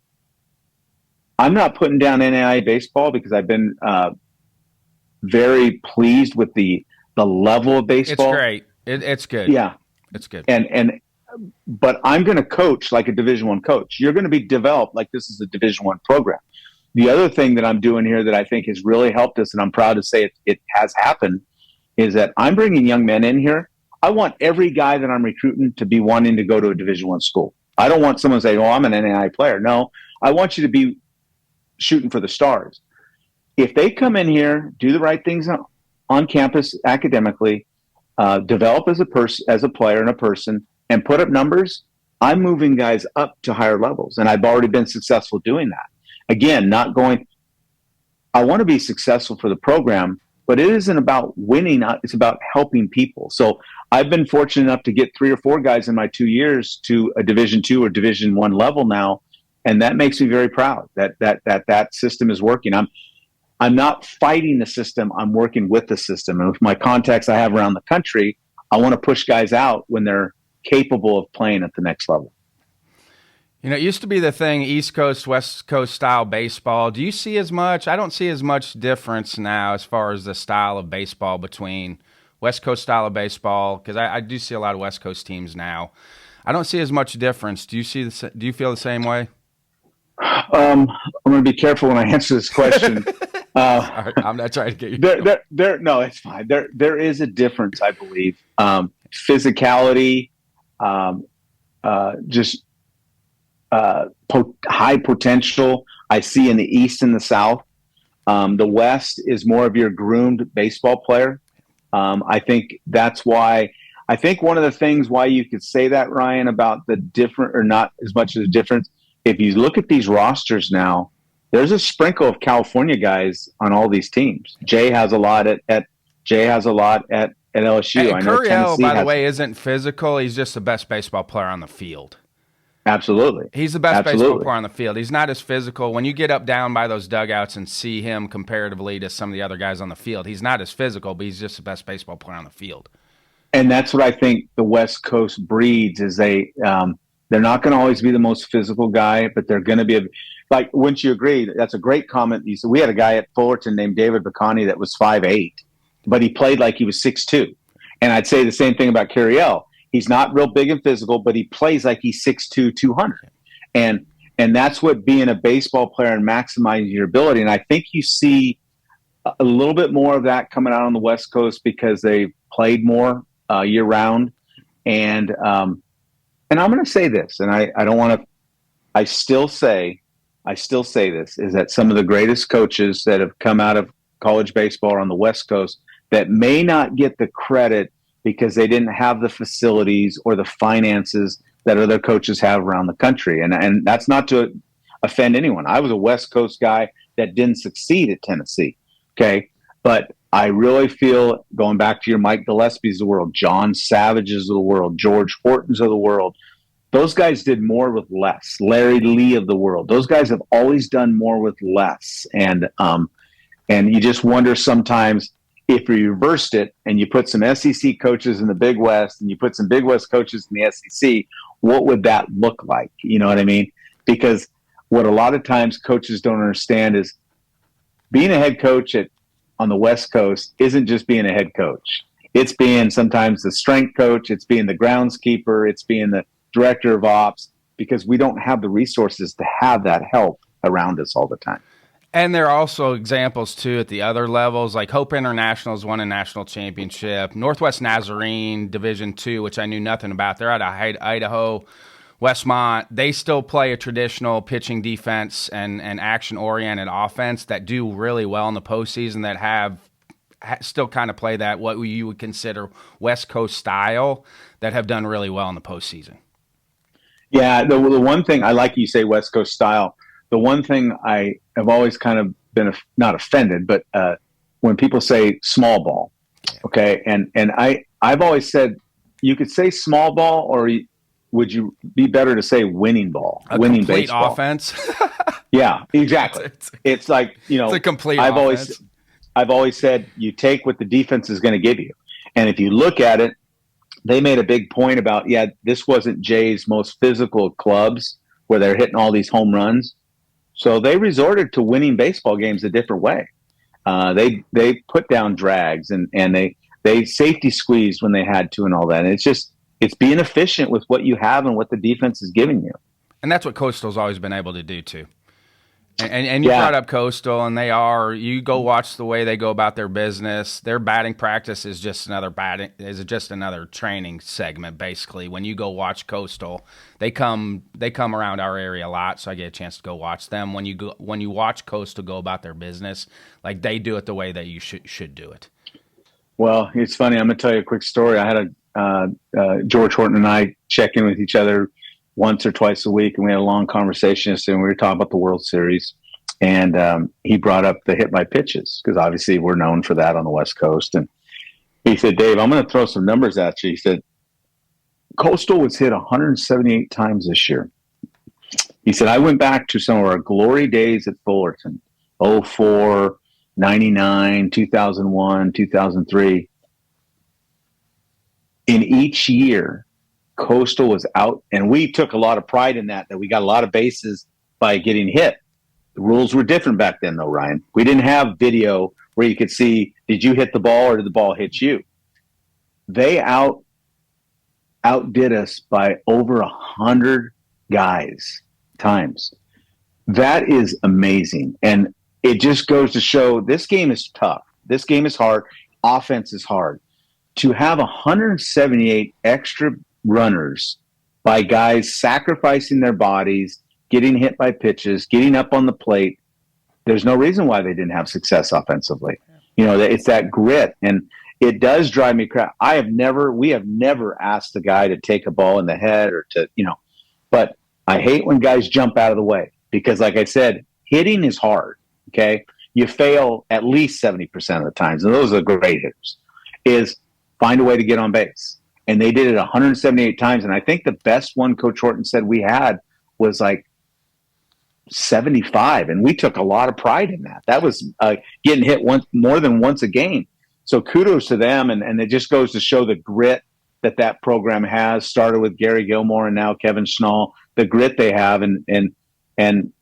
I'm not putting down NAIA baseball because I've been very pleased with the level of baseball. It's great. It's good. Yeah, it's good. But I'm going to coach like a Division I coach. You're going to be developed like this is a Division I program. The other thing that I'm doing here that I think has really helped us, and I'm proud to say it has happened, is that I'm bringing young men in here. I want every guy that I'm recruiting to be wanting to go to a Division I school. I don't want someone to say, "Oh, I'm an NAIA player." No, I want you to be shooting for the stars. If they come in here, do the right things on campus academically, develop as a player and a person, and put up numbers, I'm moving guys up to higher levels. And I've already been successful doing that. Again, I want to be successful for the program, but it isn't about winning. It's about helping people. So I've been fortunate enough to get 3 or 4 guys in my 2 years to a Division II or Division I level now. And that makes me very proud that system is working. I'm not fighting the system. I'm working with the system. And with my contacts I have around the country, I want to push guys out when they're capable of playing at the next level. It used to be the thing, East Coast, West Coast style baseball. Do you see as much? I don't see as much difference now as far as the style of baseball between West Coast style of baseball, because I do see a lot of West Coast teams now. I don't see as much difference. Do you feel the same way? I'm going to be careful when I answer this question. Right, I'm not trying to get you. No, it's fine. There is a difference, I believe. Physicality, just high potential. I see in the East and the South. The West is more of your groomed baseball player. I think that's why. I think one of the things why you could say that, Ryan, about the different or not as much as a difference. If you look at these rosters now, there's a sprinkle of California guys on all these teams. Jay has a lot at LSU. Hey, I know Curriel, by the way, isn't physical. He's just the best baseball player on the field. Absolutely. He's the best baseball player on the field. He's not as physical. When you get up down by those dugouts and see him comparatively to some of the other guys on the field, he's not as physical, but he's just the best baseball player on the field. And that's what I think the West Coast breeds is they're not going to always be the most physical guy, but they're going to be wouldn't you agree? That's a great comment. We had a guy at Fullerton named David Bacani that was 5'8", but he played like he was 6'2". And I'd say the same thing about Curriel. He's not real big and physical, but he plays like he's 6'2", 200. And that's what being a baseball player and maximizing your ability. And I think you see a little bit more of that coming out on the West Coast because they played more year round. And I'm going to say this, and I don't want to. I still say this is that some of the greatest coaches that have come out of college baseball are on the West Coast that may not get the credit because they didn't have the facilities or the finances that other coaches have around the country. And that's not to offend anyone. I was a West Coast guy that didn't succeed at Tennessee. Okay. But I really feel, going back to your Mike Gillespie's of the world, John Savage's of the world, George Horton's of the world, those guys did more with less. Larry Lee of the world, those guys have always done more with less. And you just wonder sometimes, if you reversed it and you put some SEC coaches in the Big West and you put some Big West coaches in the SEC, what would that look like? You know what I mean? Because what a lot of times coaches don't understand is being a head coach on the West Coast isn't just being a head coach. It's being sometimes the strength coach. It's being the groundskeeper. It's being the director of ops, because we don't have the resources to have that help around us all the time. And there are also examples, too, at the other levels, like Hope International's won a national championship. Northwest Nazarene Division II, which I knew nothing about. They're out of Idaho. Westmont, they still play a traditional pitching defense and action-oriented offense that do really well in the postseason, that have still kind of play that, what you would consider West Coast style, that have done really well in the postseason. Yeah, the one thing, I like you say West Coast style. The one thing I have always kind of been not offended, but when people say small ball, okay, and I've always said you could say small ball, or would you be better to say winning ball, winning baseball offense? Yeah, exactly. It's like, it's a complete. I've always said you take what the defense is going to give you, and if you look at it, they made a big point about this wasn't Jay's most physical clubs where they're hitting all these home runs. So they resorted to winning baseball games a different way. They put down drags and they safety squeezed when they had to and all that. And it's being efficient with what you have and what the defense is giving you. And that's what Coastal's always been able to do too. And you brought up Coastal, and you go watch the way they go about their business. Their batting practice is just another training segment, basically. When you go watch Coastal, they come around our area a lot, so I get a chance to go watch them. When you watch Coastal go about their business, like they do it the way that you should do it. Well, it's funny. I'm going to tell you a quick story. I had George Horton and I check in with each other once or twice a week, and we had a long conversation, and we were talking about the World Series, and he brought up the hit by pitches, because obviously we're known for that on the West Coast. And he said, Dave, I'm going to throw some numbers at you. He said, Coastal was hit 178 times this year. He said, I went back to some of our glory days at Fullerton, 04, 99, 2001, 2003. In each year, Coastal was out, and we took a lot of pride in that we got a lot of bases by getting hit. The rules were different back then, though, Ryan. We didn't have video where you could see, did you hit the ball or did the ball hit you? They outdid us by over 100 times. That is amazing. And it just goes to show this game is tough. This game is hard. Offense is hard. To have 178 extra runners by guys sacrificing their bodies, getting hit by pitches, getting up on the plate, there's no reason why they didn't have success offensively. It's that grit, and it does drive me crazy. We have never asked a guy to take a ball in the head or to, but I hate when guys jump out of the way, because like I said, hitting is hard. Okay. You fail at least 70% of the times. And those are great hitters, is find a way to get on base. And they did it 178 times. And I think the best one Coach Horton said we had was like 75. And we took a lot of pride in that. That was getting hit more than once a game. So kudos to them. And it just goes to show the grit that program has, started with Gary Gilmore and now Kevin Schnall, the grit they have. And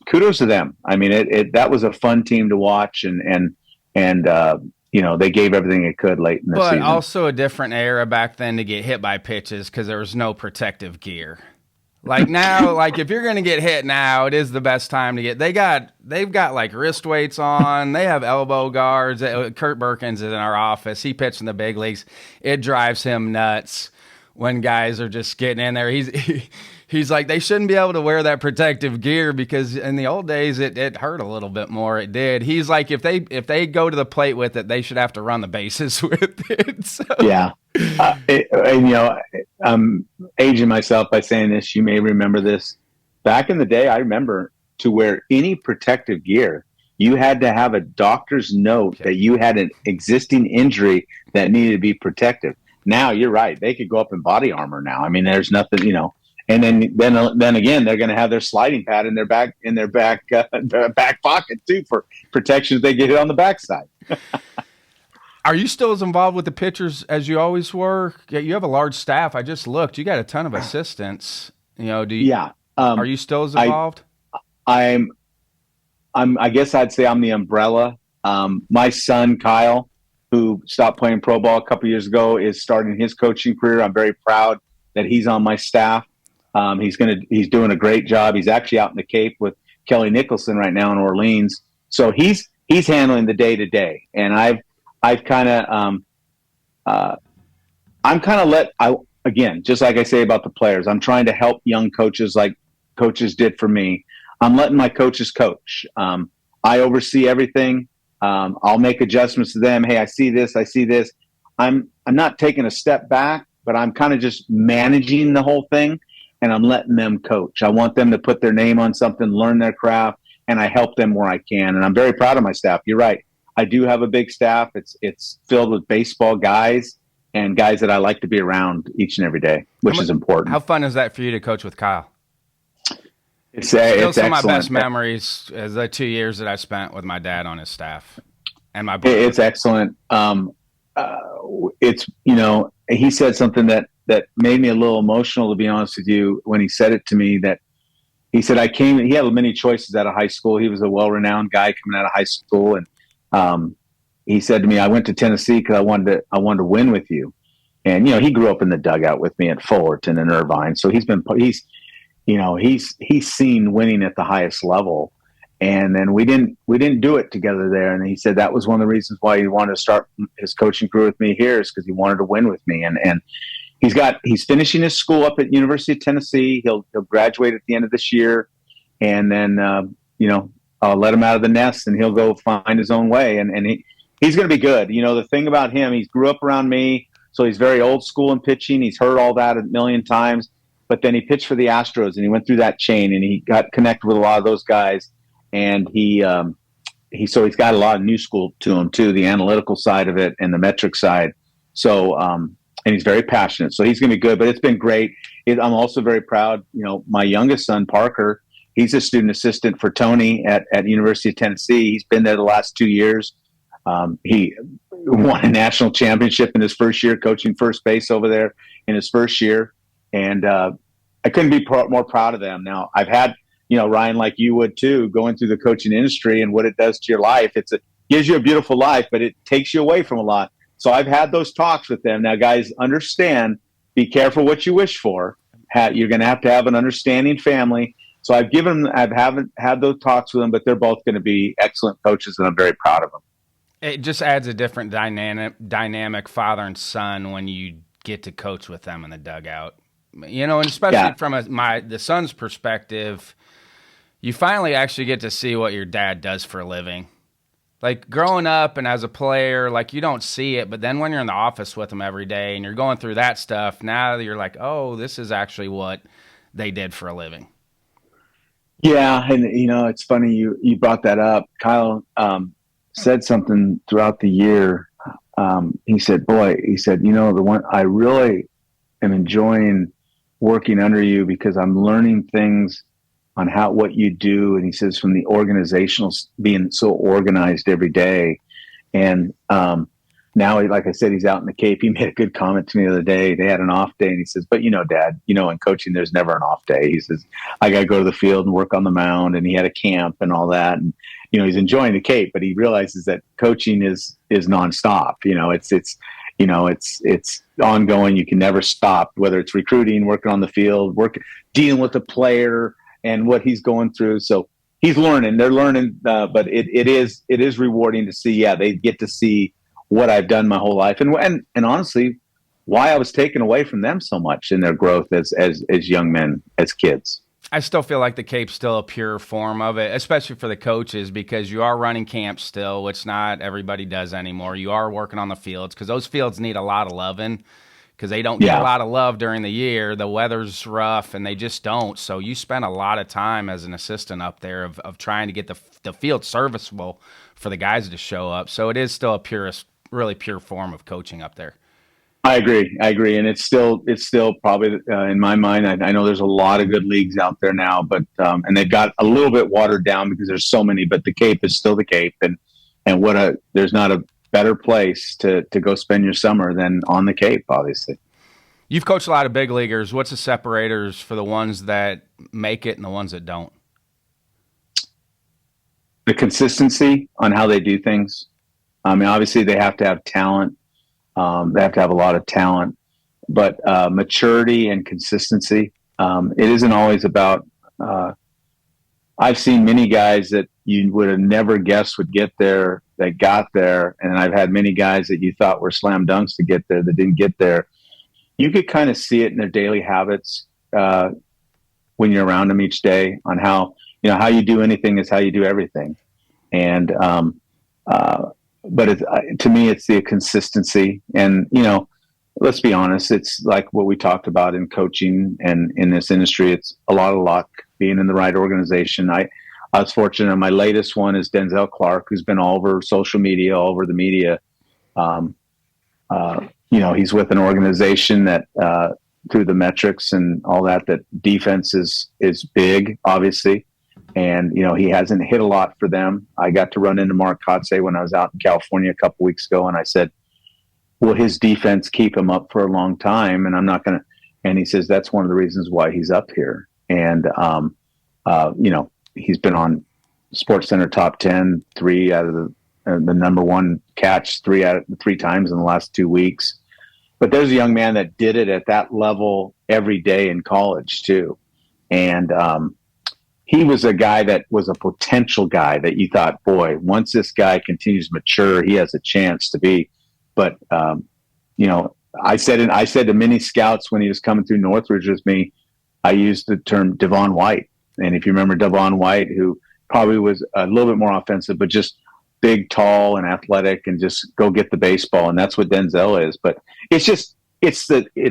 kudos to them. I mean, that was a fun team to watch, and they gave everything it could late in the season. But also a different era back then to get hit by pitches, because there was no protective gear. Like now, like if you're going to get hit now, it is the best time to get. They've got like wrist weights on. They have elbow guards. Kurt Berkins is in our office. He pitched in the big leagues. It drives him nuts when guys are just getting in there. He's like, they shouldn't be able to wear that protective gear, because in the old days it hurt a little bit more. It did. He's like, if they go to the plate with it, they should have to run the bases with it. So. Yeah. I'm aging myself by saying this. You may remember this. Back in the day, I remember to wear any protective gear, you had to have a doctor's note that you had an existing injury that needed to be protective. Now you're right; they could go up in body armor now. I mean, there's nothing, And then again, they're going to have their sliding pad in their back pocket too for protection if they get hit on the backside. Are you still as involved with the pitchers as you always were? Yeah, you have a large staff. I just looked. You got a ton of assistants. Yeah. Are you still as involved? I guess I'd say I'm the umbrella. My son, Kyle, who stopped playing pro ball a couple years ago, is starting his coaching career. I'm very proud that he's on my staff. He's doing a great job. He's actually out in the Cape with Kelly Nicholson right now in Orleans. So he's handling the day to day. And I've kind of, again, just like I say about the players, I'm trying to help young coaches like coaches did for me. I'm letting my coaches coach. I oversee everything. I'll make adjustments to them. Hey, I see this. I'm not taking a step back, but I'm kind of just managing the whole thing, and I'm letting them coach. I want them to put their name on something, learn their craft, and I help them where I can. And I'm very proud of my staff. You're right. I do have a big staff. It's filled with baseball guys and guys that I like to be around each and every day, which is important. How fun is that for you to coach with Kyle? It's some excellent. of my best memories is the 2 years that I spent with my dad on his staff and my brother. It's excellent. He said something that made me a little emotional, to be honest with you, when he said it to me. That he said he had many choices out of high school. He was a well-renowned guy coming out of high school, and he said to me, I went to Tennessee because I wanted to win with you. And he grew up in the dugout with me at Fullerton and Irvine, so he's seen winning at the highest level. And then we didn't do it together there. And he said that was one of the reasons why he wanted to start his coaching career with me here, is because he wanted to win with me. And he's finishing his school up at University of Tennessee. He'll graduate at the end of this year, and then I'll let him out of the nest and he'll go find his own way. And he's going to be good. The thing about him, he grew up around me, so he's very old school in pitching. He's heard all that a million times. But then he pitched for the Astros, and he went through that chain, and he got connected with a lot of those guys. And he's got a lot of new school to him too, the analytical side of it and the metric side. So, and he's very passionate. So he's going to be good. But it's been great. I'm also very proud. My youngest son, Parker, he's a student assistant for Tony at University of Tennessee. He's been there the last 2 years. He won a national championship in his first year, coaching first base over there in his first year. And I couldn't be more proud of them. Now, I've had, Ryan, like you would too, going through the coaching industry and what it does to your life. It gives you a beautiful life, but it takes you away from a lot. So I've had those talks with them. Now, guys, understand, be careful what you wish for. You're going to have an understanding family. So I haven't had those talks with them, but they're both going to be excellent coaches, and I'm very proud of them. It just adds a different dynamic father and son when you get to coach with them in the dugout. And especially from the son's perspective, you finally actually get to see what your dad does for a living. Like growing up and as a player, like you don't see it, but then when you're in the office with them every day and you're going through that stuff, now you're like, oh, this is actually what they did for a living. Yeah, and it's funny you brought that up. Kyle said something throughout the year. He said, the one I really am enjoying working under you because I'm learning things on what you do. And he says from the organizational, being so organized every day. And now, like I said, he's out in the Cape. He made a good comment to me the other day. They had an off day, and he says, but Dad, in coaching, there's never an off day. He says, I got to go to the field and work on the mound. And he had a camp and all that. And, he's enjoying the Cape, but he realizes that coaching is nonstop. It's ongoing. You can never stop, whether it's recruiting, working on the field, dealing with the player and what he's going through. So he's learning, they're learning, but it is rewarding to see, they get to see what I've done my whole life. And honestly, why I was taken away from them so much in their growth as young men, as kids. I still feel like the Cape's still a pure form of it, especially for the coaches, because you are running camps still, which not everybody does anymore. You are working on the fields because those fields need a lot of loving. because they don't get a lot of love during the year. The weather's rough, and they just don't. So you spend a lot of time as an assistant up there of trying to get the field serviceable for the guys to show up. So it is still a really pure form of coaching up there. I agree, and it's still probably in my mind. I know there's a lot of good leagues out there now, but and they've got a little bit watered down because there's so many. But the Cape is still the Cape, and there's not a better place to go spend your summer than on the Cape, obviously. You've coached a lot of big leaguers. What's the separators for the ones that make it and the ones that don't? The consistency on how they do things. I mean, obviously they have to have talent. They have to have a lot of talent, but maturity and consistency. It isn't always about. I've seen many guys that you would have never guessed would get there that got there, and I've had many guys that you thought were slam dunks to get there that didn't get there. You could kind of see it in their daily habits when you're around them each day on how you do anything is how you do everything, and but to me, it's the consistency. And, let's be honest, it's like what we talked about in coaching and in this industry. It's a lot of luck being in the right organization. I was fortunate. My latest one is Denzel Clark, who's been all over social media, all over the media. He's with an organization that through the metrics and all that defense is big, obviously. And, he hasn't hit a lot for them. I got to run into Mark Kotze when I was out in California a couple weeks ago. And I said, will his defense keep him up for a long time? And I'm not going to, and he says, that's one of the reasons why he's up here. And, he's been on SportsCenter top 10, 3 out of the number one catch 3 times in the last 2 weeks. But there's a young man that did it at that level every day in college too. And, he was a guy that was a potential guy that you thought, boy, once this guy continues to mature, he has a chance to be. But, I said to many scouts when he was coming through Northridge with me, I used the term Devon White. And if you remember Devon White, who probably was a little bit more offensive, but just big, tall, and athletic and just go get the baseball. And that's what Denzel is. But it's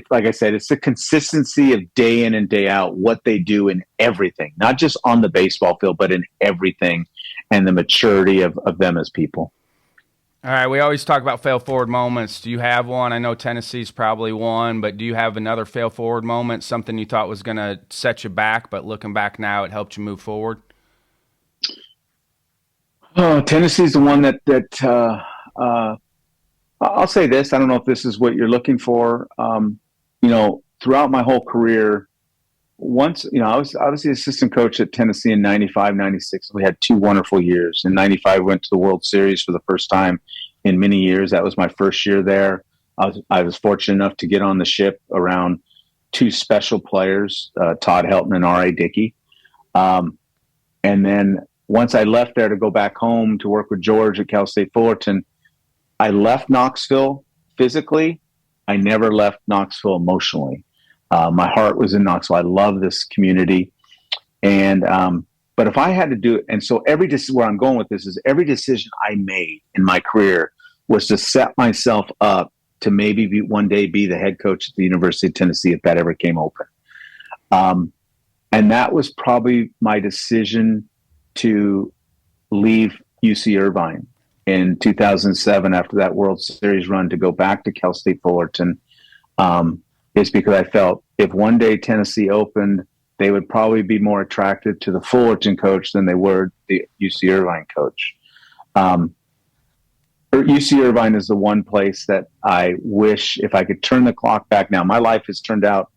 like I said, it's the consistency of day in and day out, what they do in everything, not just on the baseball field, but in everything, and the maturity of them as people. All right. We always talk about fail forward moments. Do you have one? I know Tennessee's probably one, but do you have another fail forward moment, something you thought was going to set you back, but looking back now, it helped you move forward? Oh, Tennessee's the one that I'll say this. I don't know if this is what you're looking for. Throughout my whole career, once, I was the assistant coach at Tennessee in 95, 96. We had 2 wonderful years. In 95, we went to the World Series for the first time in many years. That was my first year there. I was fortunate enough to get on the ship around 2 special players, Todd Helton and R.A. Dickey. And then once I left there to go back home to work with George at Cal State Fullerton, I left Knoxville physically. I never left Knoxville emotionally. My heart was in Knoxville. I love this community. And, but if I had to do it, and so where I'm going with this is every decision I made in my career was to set myself up to maybe one day be the head coach at the University of Tennessee if that ever came open. And that was probably my decision to leave UC Irvine in 2007 after that World Series run to go back to Cal State Fullerton. Is because I felt if one day Tennessee opened, they would probably be more attracted to the Fullerton coach than they were the UC Irvine coach. UC Irvine is the one place that I wish if I could turn the clock back now. My life has turned out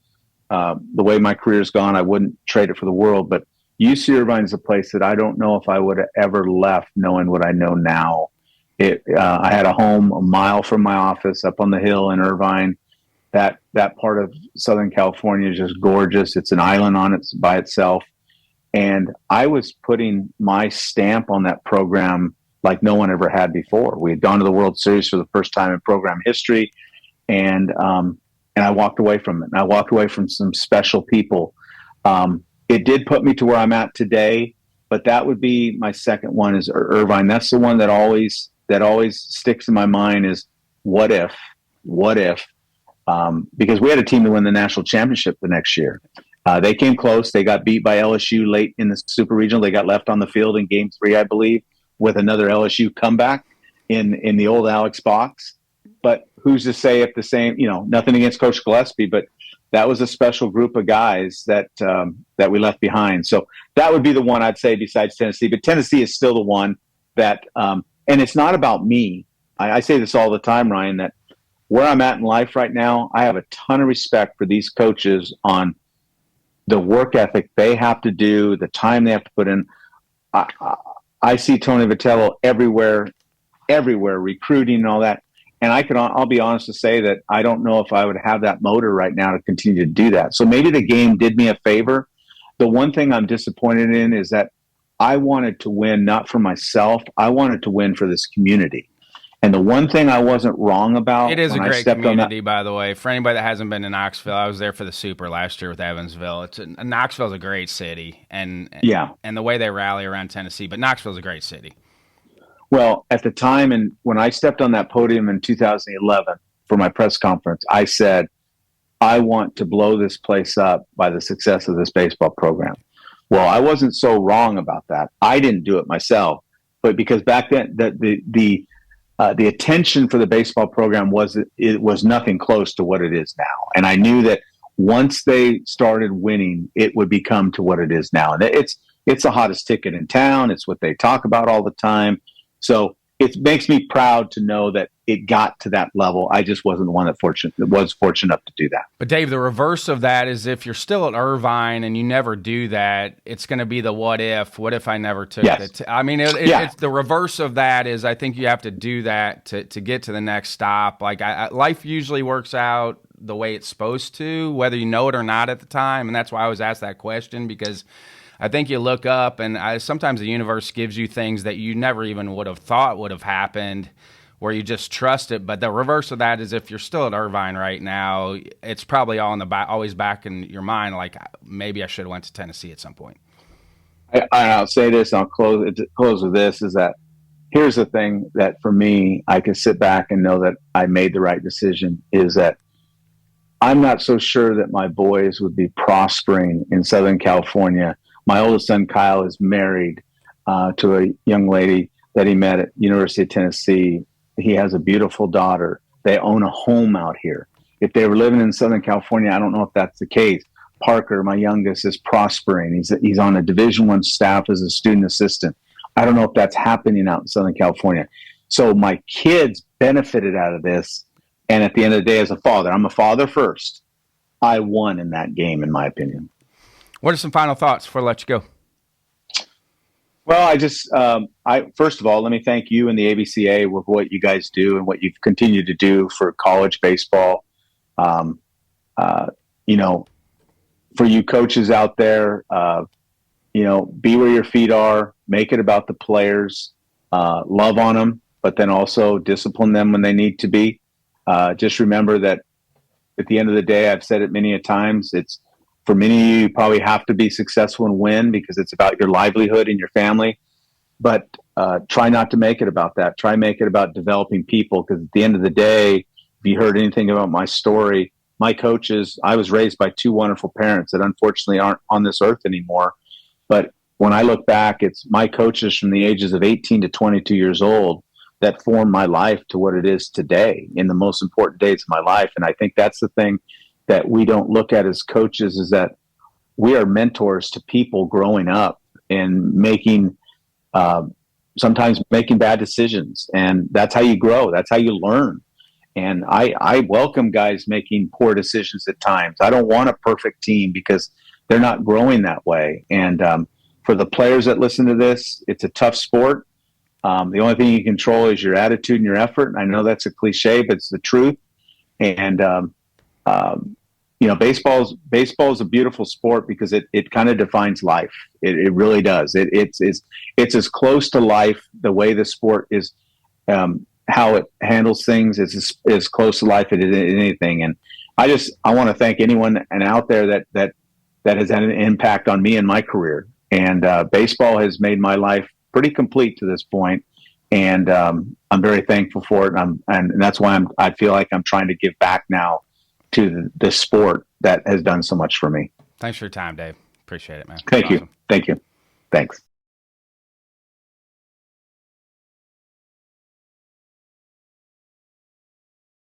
the way my career's gone. I wouldn't trade it for the world, but UC Irvine is a place that I don't know if I would have ever left knowing what I know now. I had a home a mile from my office up on the hill in Irvine. That part of Southern California is just gorgeous. It's an island on it by itself. And I was putting my stamp on that program like no one ever had before. We had gone to the World Series for the first time in program history. And I walked away from it. And I walked away from some special people. It did put me to where I'm at today, but that would be my second one is Irvine. That's the one that always sticks in my mind is what if because we had a team to win the national championship the next year. They came close. They got beat by LSU late in the Super Regional. They got left on the field in Game 3, I believe, with another LSU comeback in the old Alex box. But who's to say if the same, nothing against Coach Gillespie, but that was a special group of guys that we left behind. So that would be the one I'd say besides Tennessee. But Tennessee is still the one that, and it's not about me. I say this all the time, Ryan, that where I'm at in life right now, I have a ton of respect for these coaches on the work ethic they have to do, the time they have to put in. I see Tony Vitello everywhere, recruiting and all that. And I'll be honest to say that I don't know if I would have that motor right now to continue to do that. So maybe the game did me a favor. The one thing I'm disappointed in is that I wanted to win not for myself. I wanted to win for this community. And the one thing I wasn't wrong about, it is a great community, by the way. For anybody that hasn't been to Knoxville, I was there for the Super last year with Evansville. Knoxville's a great city, and the way they rally around Tennessee. But Knoxville's a great city. Well, at the time, and when I stepped on that podium in 2011 for my press conference, I said, I want to blow this place up by the success of this baseball program. Well, I wasn't so wrong about that. I didn't do it myself, but because back then the attention for the baseball program was nothing close to what it is now. And I knew that once they started winning, it would become to what it is now. And it's the hottest ticket in town. It's what they talk about all the time. So it makes me proud to know that it got to that level. I just wasn't the one that was fortunate enough to do that. But Dave, the reverse of that is if you're still at Irvine and you never do that, it's going to be the what if I never took it. It's the reverse of that is I think you have to do that to get to the next stop. Like life usually works out the way it's supposed to, whether you know it or not at the time. And that's why I was asked that question, because I think you look up and sometimes the universe gives you things that you never even would have thought would have happened, where you just trust it. But the reverse of that is if you're still at Irvine right now, it's probably always back in your mind, like maybe I should have went to Tennessee at some point. I'll say this, I'll close with this, is that here's the thing that for me, I can sit back and know that I made the right decision, is that I'm not so sure that my boys would be prospering in Southern California. My oldest son, Kyle, is married to a young lady that he met at University of Tennessee. He has a beautiful daughter. They own a home out here. If they were living in Southern California, I don't know if that's the case. Parker, my youngest, is prospering. He's on a Division I staff as a student assistant. I don't know if that's happening out in Southern California. So my kids benefited out of this. And at the end of the day, as a father, I'm a father first. I won in that game, in my opinion. What are some final thoughts before I let you go? Well, first of all, let me thank you and the ABCA with what you guys do and what you've continued to do for college baseball. For you coaches out there, be where your feet are, make it about the players, love on them, but then also discipline them when they need to be. Just remember that at the end of the day, I've said it many a times, for many of you probably have to be successful and win because it's about your livelihood and your family. But try not to make it about that. Try make it about developing people, because at the end of the day, if you heard anything about my story, my coaches, I was raised by two wonderful parents that unfortunately aren't on this earth anymore. But when I look back, it's my coaches from the ages of 18 to 22 years old that formed my life to what it is today in the most important days of my life. And I think that's the thing that we don't look at as coaches, is that we are mentors to people growing up and sometimes making bad decisions. And that's how you grow. That's how you learn. And I welcome guys making poor decisions at times. I don't want a perfect team because they're not growing that way. And for the players that listen to this, it's a tough sport. The only thing you control is your attitude and your effort. And I know that's a cliche, but it's the truth. And, baseball is a beautiful sport because it kind of defines life. It really does. It's as close to life. The way the sport is, how it handles things is as close to life as anything. And I want to thank anyone out there that has had an impact on me in my career. And baseball has made my life pretty complete to this point. And I'm very thankful for it. And that's why I feel like I'm trying to give back now to the sport that has done so much for me. Thanks for your time, Dave. Appreciate it, man. Thank you. Thank you. Thanks.